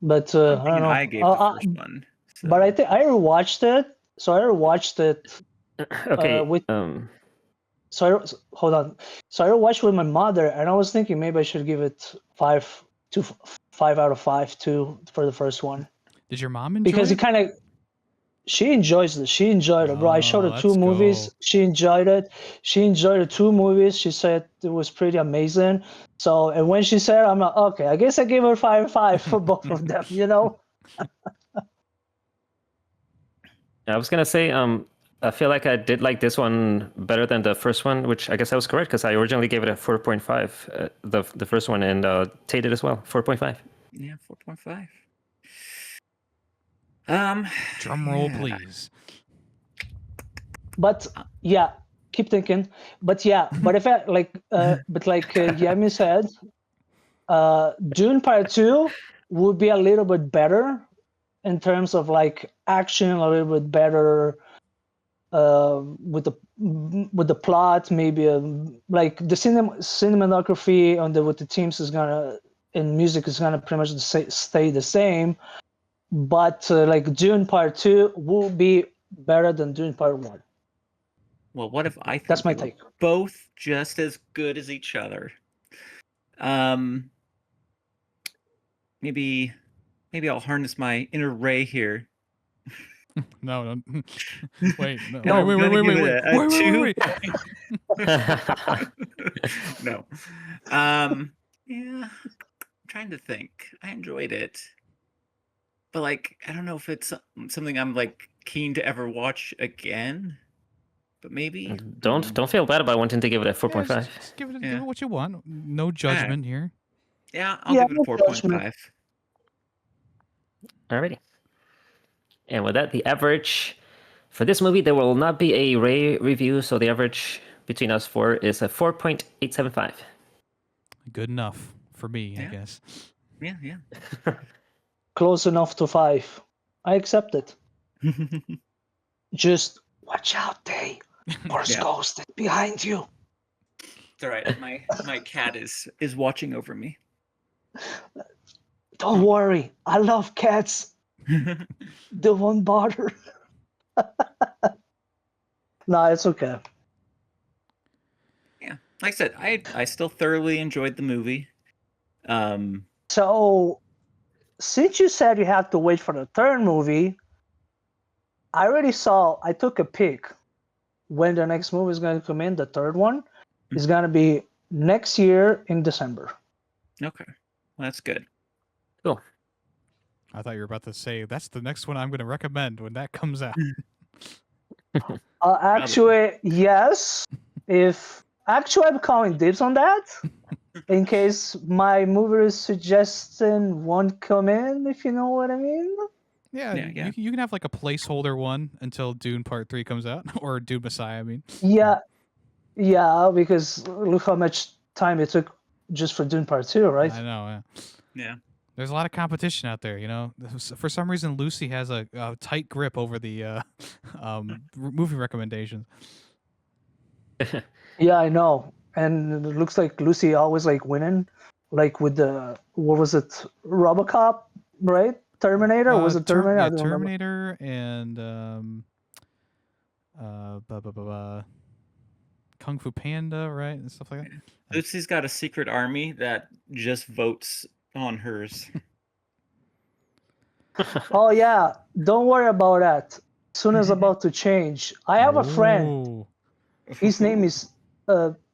S4: But
S3: I'm
S4: I don't
S3: thinking
S4: know.
S3: I gave the first one. So.
S4: But I think I rewatched it. So I rewatched it.
S2: Okay.
S4: Hold on. So I watched with my mother, and I was thinking maybe I should give it 5 5 out of 5 too for the first one.
S1: Did your mom enjoy
S4: Because
S1: it?
S4: she enjoys it. She enjoyed it, bro. I showed her
S1: Oh,
S4: 2
S1: let's
S4: movies.
S1: go.
S4: She enjoyed it. She enjoyed the 2 movies. She said it was pretty amazing. So, and when she said, I'm like, okay, I guess I gave her 5 out of 5 for both of them, you know?
S2: I was gonna say, I feel like I did like this one better than the first one, which I guess I was correct because I originally gave it a 4.5, the first one, and Tay did as well, 4.5.
S3: Yeah, 4.5.
S1: Drum roll,
S3: yeah.
S1: please.
S4: But yeah, keep thinking. But yeah, but if I Yemmy said, Dune Part 2 would be a little bit better in terms of like action, a little bit better with the plot, maybe like the cinematography on with the teams is gonna and music is gonna pretty much stay the same. But like Dune Part 2 will be better than Dune Part 1.
S3: Well, what if I think
S4: That's my
S3: they were
S4: take.
S3: both just as good as each other? Maybe I'll harness my inner Ray here.
S1: No. Wait. No.
S3: No, I'm gonna give it a
S1: Wait.
S3: 2. No. Yeah. I'm trying to think. I enjoyed it. But like, I don't know if it's something I'm like keen to ever watch again. But maybe.
S2: Don't feel bad about wanting to give it a 4.5.
S1: Yeah, just give it what you want. No judgment here.
S3: Yeah, I'll give it a
S4: no
S3: 4.5.
S4: judgment.
S2: Alrighty. And with that, the average for this movie, there will not be a Ray review, so the average between us four is a 4.875.
S1: Good enough for me, I
S3: Yeah.
S1: guess.
S3: Yeah.
S4: Close enough to 5. I accept it. Just watch out, Tay. There's
S3: Yeah.
S4: ghosts behind you.
S3: It's all right. My cat is watching over me.
S4: Don't worry. I love cats. They won't bother. No, it's okay.
S3: Yeah. Like I said, I still thoroughly enjoyed the movie.
S4: So, since you said you have to wait for the third movie, I took a peek when the next movie is going to come in. The third one is going to be next year in December.
S3: Okay. Well, that's good.
S2: Cool.
S1: I thought you were about to say that's the next one I'm going to recommend when that comes out.
S4: Actually, yes. I'm calling dibs on that in case my movie suggestion won't come in, if you know what I mean.
S1: Yeah. You can have like a placeholder one until Dune Part 3 comes out, or Dune Messiah, I mean.
S4: Yeah, because look how much time it took just for Dune Part 2, right?
S1: I know,
S3: Yeah.
S1: There's a lot of competition out there, you know. For some reason, Lucy has a tight grip over the movie recommendations.
S4: Yeah, I know. And it looks like Lucy always like winning, like with the what was it, RoboCop, right? Terminator? Was it Terminator? I don't remember.
S1: Terminator and Kung Fu Panda, right, and stuff like that.
S3: Lucy's got a secret army that just votes on hers.
S4: Oh yeah, don't worry about that. Soon as about to change. I have a friend.
S1: Ooh.
S4: His name is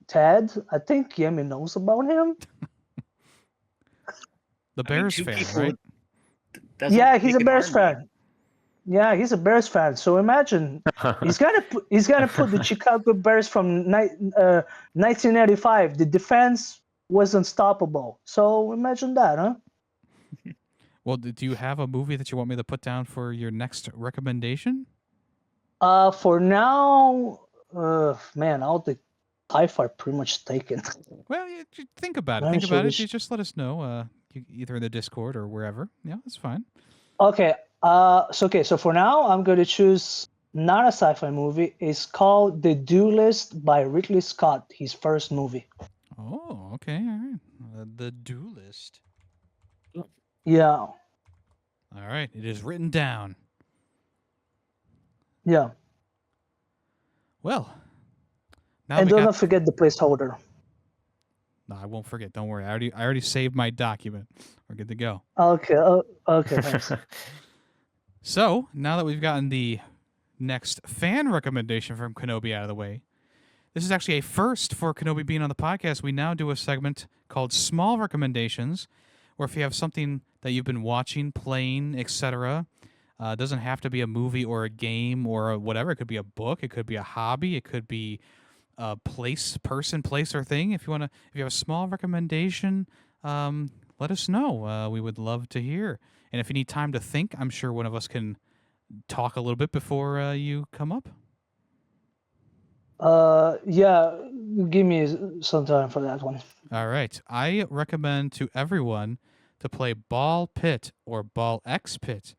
S4: Ted. I think Yemmy knows about him.
S1: The Bears
S3: two
S1: fan,
S3: people
S1: right?
S3: doesn't
S4: Yeah, he's
S3: make
S4: a
S3: an
S4: Bears
S3: army.
S4: fan. Yeah, he's a Bears fan. So imagine he's gonna put the Chicago Bears from 1985. The defense was unstoppable. So imagine that, huh?
S1: Well, do you have a movie that you want me to put down for your next recommendation?
S4: For now, man, all the sci-fi pretty much taken.
S1: Well, think about it.
S4: I'm
S1: Think
S4: sure
S1: about it.
S4: this-
S1: You just let us know, either in the Discord or wherever. Yeah, that's fine.
S4: Okay. So for now, I'm going to choose not a sci-fi movie. It's called The Duelist by Ridley Scott. His first movie.
S1: Oh, okay, all right. The Duelist.
S4: Yeah.
S1: All right, it is written down.
S4: Yeah.
S1: Well, now
S4: And
S1: we
S4: don't
S1: got.
S4: forget the placeholder.
S1: No, I won't forget. Don't worry. I already saved my document. We're good to go.
S4: Okay. Okay. Thanks.
S1: So now that we've gotten the next fan recommendation from Kenobi out of the way, this is actually a first for Kenobi being on the podcast. We now do a segment called Small Recommendations, where if you have something that you've been watching, playing, etc., it doesn't have to be a movie or a game or whatever. It could be a book. It could be a hobby. It could be a place, or thing. If you have a small recommendation, let us know. We would love to hear. And if you need time to think, I'm sure one of us can talk a little bit before you come up.
S4: Yeah, give me some time for that one.
S1: All right. I recommend to everyone to play Ball Pit or Ball X Pit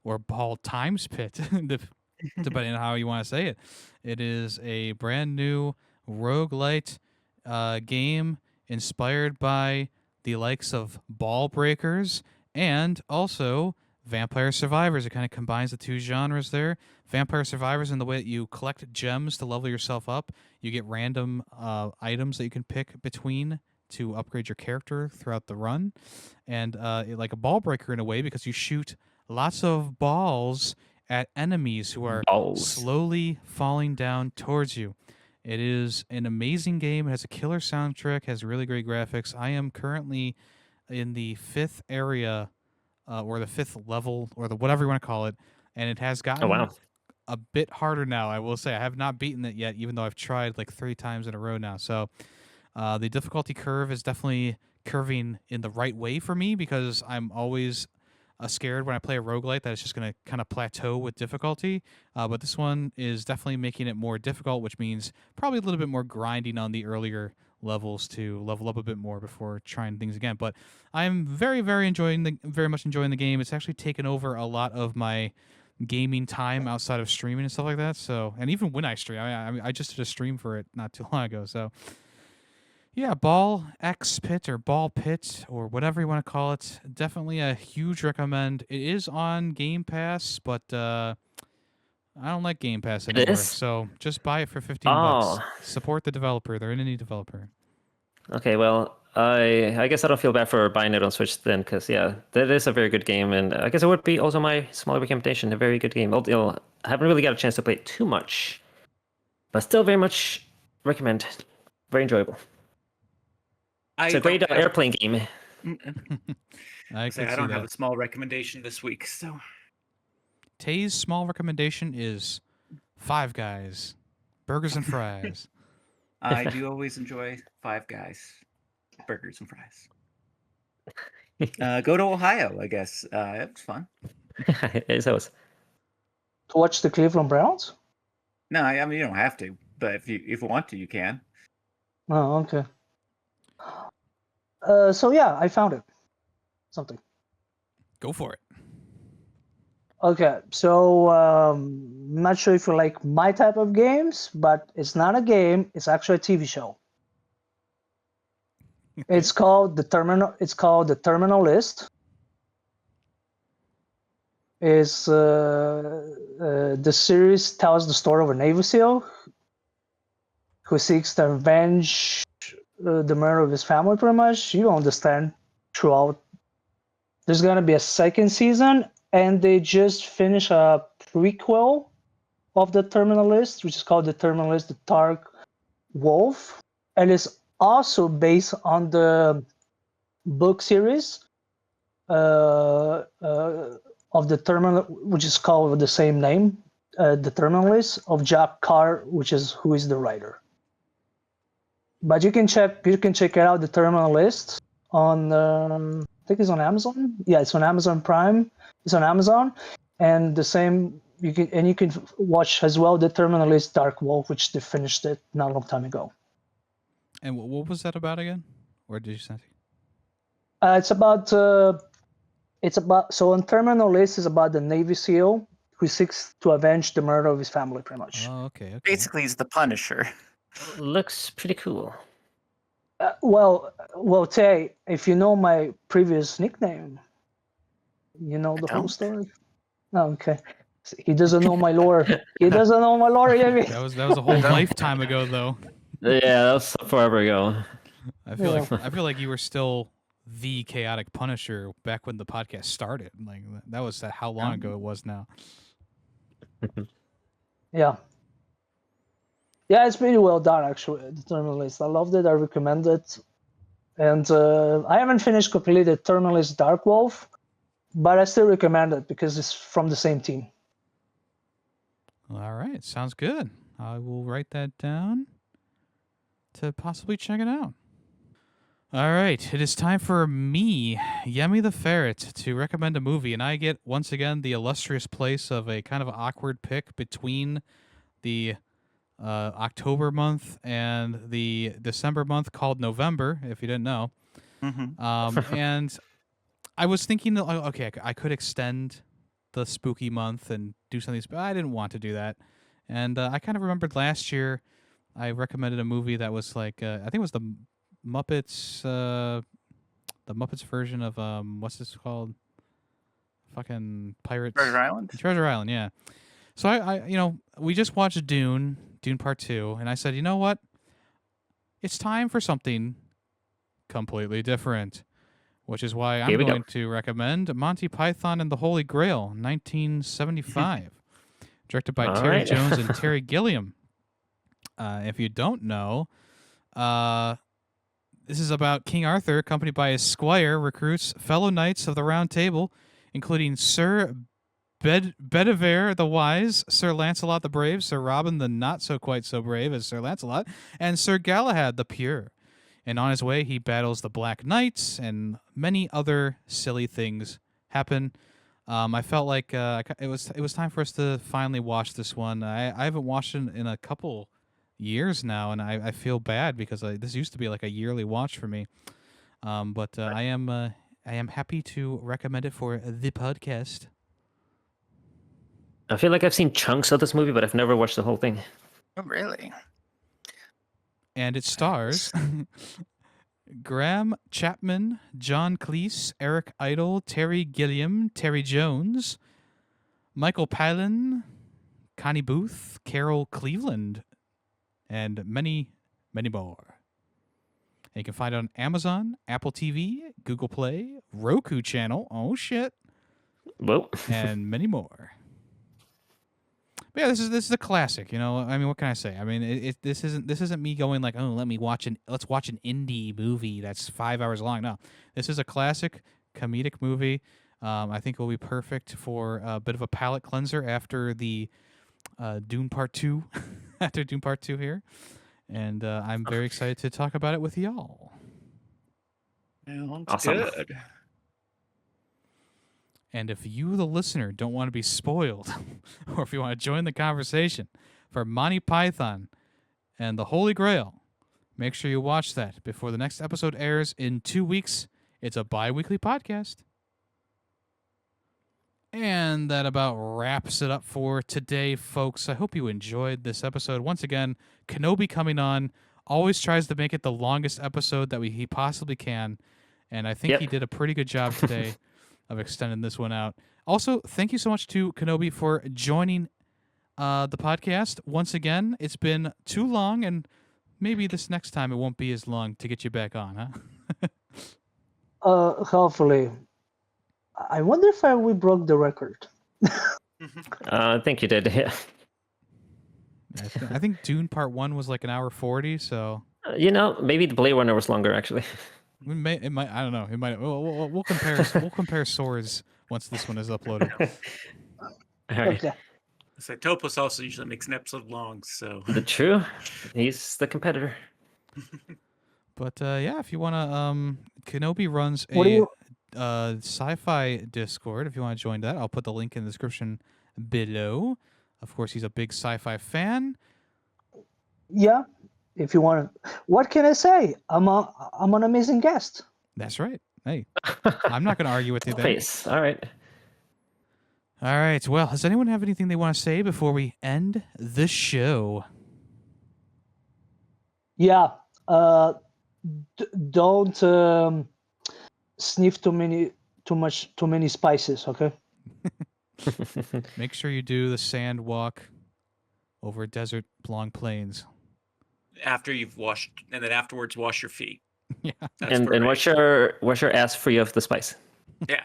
S1: or Ball Times Pit, depending on how you want to say it. It is a brand new roguelite game inspired by the likes of Ball Breakers and also Vampire Survivors. It kind of combines the two genres there. Vampire Survivors in the way that you collect gems to level yourself up. You get random items that you can pick between to upgrade your character throughout the run. And like a ball breaker in a way because you shoot lots of balls at enemies who are slowly falling down towards you. It is an amazing game. It has a killer soundtrack, has really great graphics. I am currently in the 5th area or the 5th level or the whatever you want to call it, and it has gotten a bit harder now. I will say I have not beaten it yet, even though I've tried like 3 times in a row now. So the difficulty curve is definitely curving in the right way for me because I'm always scared when I play a roguelite that it's just going to kind of plateau with difficulty. But this one is definitely making it more difficult, which means probably a little bit more grinding on the earlier levels to level up a bit more before trying things again. But I'm very much enjoying the game. It's actually taken over a lot of my gaming time outside of streaming and stuff like that. So, and even when I stream, I just did a stream for it not too long ago. So, yeah, Ball X Pit or Ball Pit or whatever you want to call it. Definitely a huge recommend. It is on Game Pass, but I don't like Game Pass anymore. So just buy it for $15. Support the developer. They're an indie developer.
S2: Okay, well, I guess I don't feel bad for buying it on Switch then, because yeah, that is a very good game, and I guess it would be also my small recommendation. A very good game. I haven't really got a chance to play it too much, but still very much recommend. Very enjoyable. It's a great airplane game.
S3: I don't have a small recommendation this week, so.
S1: Tay's small recommendation is Five Guys, burgers and fries.
S3: I do always enjoy Five Guys, burgers and fries. Go to Ohio, I guess. It was fun.
S2: It was.
S4: To watch the Cleveland Browns?
S3: No, I mean you don't have to, but if you want to, you can.
S4: Oh, okay. So yeah, I found it. Something.
S1: Go for it.
S4: Okay, so I'm not sure if you like my type of games, but it's not a game. It's actually a TV show. It's called the Terminal List. Is the series tells the story of a Navy SEAL who seeks to avenge the murder of his family. Pretty much, you understand throughout. There's gonna be a 2nd season. And they just finished a prequel of the Terminal List, which is called the Terminal List: The Dark Wolf, and it's also based on the book series of the Terminal, which is called with the same name, the Terminal List of Jack Carr, who is the writer. But you can check it out, the Terminal List on I think it's on Amazon. Yeah, it's on Amazon Prime. It's on Amazon, and the same you can watch as well the Terminal List Dark Wolf, which they finished it not a long time ago.
S1: And what was that about again? Where did you send it?
S4: It's about so on Terminal List is about the Navy SEAL who seeks to avenge the murder of his family, pretty much.
S1: Oh, okay.
S3: Basically, he's the Punisher.
S2: Looks pretty cool.
S4: Well, Tay, if you know my previous nickname, you know the whole story. Oh, okay. He doesn't know my lore. He doesn't know my lore, Yemmy.
S1: That was a whole lifetime ago, though.
S2: Yeah, that was forever ago.
S1: I feel like you were still the chaotic Punisher back when the podcast started. Like that was how long ago it was now.
S4: Yeah. Yeah, it's pretty well done actually. The Terminalist. I loved it. I recommend it. And I haven't finished completely Terminalist Dark Wolf, but I still recommend it because it's from the same team.
S1: All right, sounds good. I will write that down to possibly check it out. All right, it is time for me, YemmytheFerret, to recommend a movie, and I get once again the illustrious place of a kind of awkward pick between the October month and the December month called November, if you didn't know. And I was thinking, okay, I could extend the spooky month and do something, but I didn't want to do that. And I kind of remembered last year I recommended a movie that was like, I think it was the Muppets version of, what's this called? Fucking Pirates. Treasure Island, yeah. So I we just watched Dune Part 2, and I said, you know what? It's time for something completely different, which is why I'm going to recommend Monty Python and the Holy Grail, 1975, directed by Terry Jones and Terry Gilliam. If you don't know, this is about King Arthur, accompanied by his squire, recruits fellow knights of the Round Table, including Sir Bedivere the Wise, Sir Lancelot the Brave, Sir Robin the Not-So-Quite-So-Brave as Sir Lancelot, and Sir Galahad the Pure. And on his way, he battles the Black Knights, and many other silly things happen. I felt like it was time for us to finally watch this one. I haven't watched it in a couple years now, and I feel bad because this used to be like a yearly watch for me. But I am happy to recommend it for the podcast.
S2: I feel like I've seen chunks of this movie, but I've never watched the whole thing.
S6: Oh, really?
S1: And it stars Graham Chapman, John Cleese, Eric Idle, Terry Gilliam, Terry Jones, Michael Palin, Connie Booth, Carol Cleveland, and many, many more. And you can find it on Amazon, Apple TV, Google Play, Roku channel, oh shit,
S2: Whoa.
S1: and many more. But yeah, this is a classic. You know, I mean, what can I say? I mean, this isn't me going like, oh, let's watch an indie movie that's 5 hours long. No, this is a classic comedic movie. I think it will be perfect for a bit of a palate cleanser after the Dune Part 2, after Dune Part 2 here, and I'm very excited to talk about it with y'all.
S3: Awesome. Good.
S1: And if you, the listener, don't want to be spoiled, or if you want to join the conversation for Monty Python and the Holy Grail, make sure you watch that before the next episode airs in 2 weeks. It's a bi-weekly podcast. And that about wraps it up for today, folks. I hope you enjoyed this episode. Once again, Kenobi coming on always tries to make it the longest episode that he possibly can, and I think he did a pretty good job today of extending this one out. Also, thank you so much to Kenobi for joining the podcast. Once again, it's been too long, and maybe this next time it won't be as long to get you back on, huh?
S4: Hopefully. I wonder if we broke the record.
S2: I think you did, yeah.
S1: I think Dune Part 1 was like 1:40, so...
S2: maybe the Blade Runner was longer, actually.
S1: It might. I don't know. It might. We'll compare. We'll compare swords once this one is uploaded.
S2: All right.
S4: Okay.
S3: So Topos also usually makes an episode long, so
S2: True. He's the competitor.
S1: But yeah, if you wanna, Kenobi runs a sci-fi Discord. If you want to join that, I'll put the link in the description below. Of course, he's a big sci-fi fan.
S4: Yeah. If you want to, what can I say? I'm an amazing guest.
S1: That's right. Hey, I'm not going to argue with you there.
S2: Face. All right.
S1: All right. Well, does anyone have anything they want to say before we end the show?
S4: Yeah. Don't sniff too many spices. Okay.
S1: Make sure you do the sand walk over desert long plains.
S3: after you've washed, and then afterwards wash your feet.
S1: Yeah.
S3: That's
S2: And
S3: great.
S2: wash your ass free of the spice.
S3: Yeah.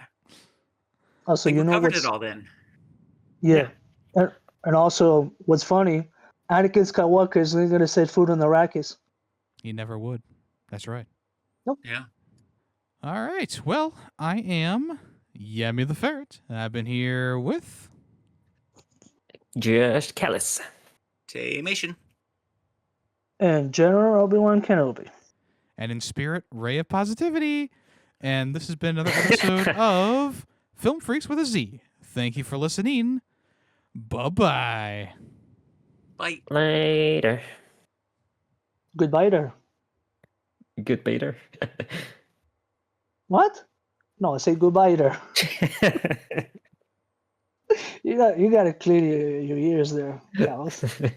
S4: Also,
S3: Like
S4: you
S3: we
S4: know
S3: covered
S4: what's
S3: it all then.
S4: yeah, and also what's funny, Anakin Skywalker is not gonna set foot on Arrakis.
S1: He never would. That's right.
S3: Yeah.
S1: All right. Well, I am YemmytheFerret. I've been here with.
S2: JustKalas.
S3: Taymation.
S4: And General Obi-Wan Kenobi.
S1: And in spirit, RaeofPositivity. And this has been another episode of Film Freakz with a Z. Thank you for listening. Bye-bye.
S3: Bye.
S2: Later.
S4: Goodbye there.
S2: Good baiter.
S4: What? No, I said goodbye there. You got to clear your ears there, Kalas.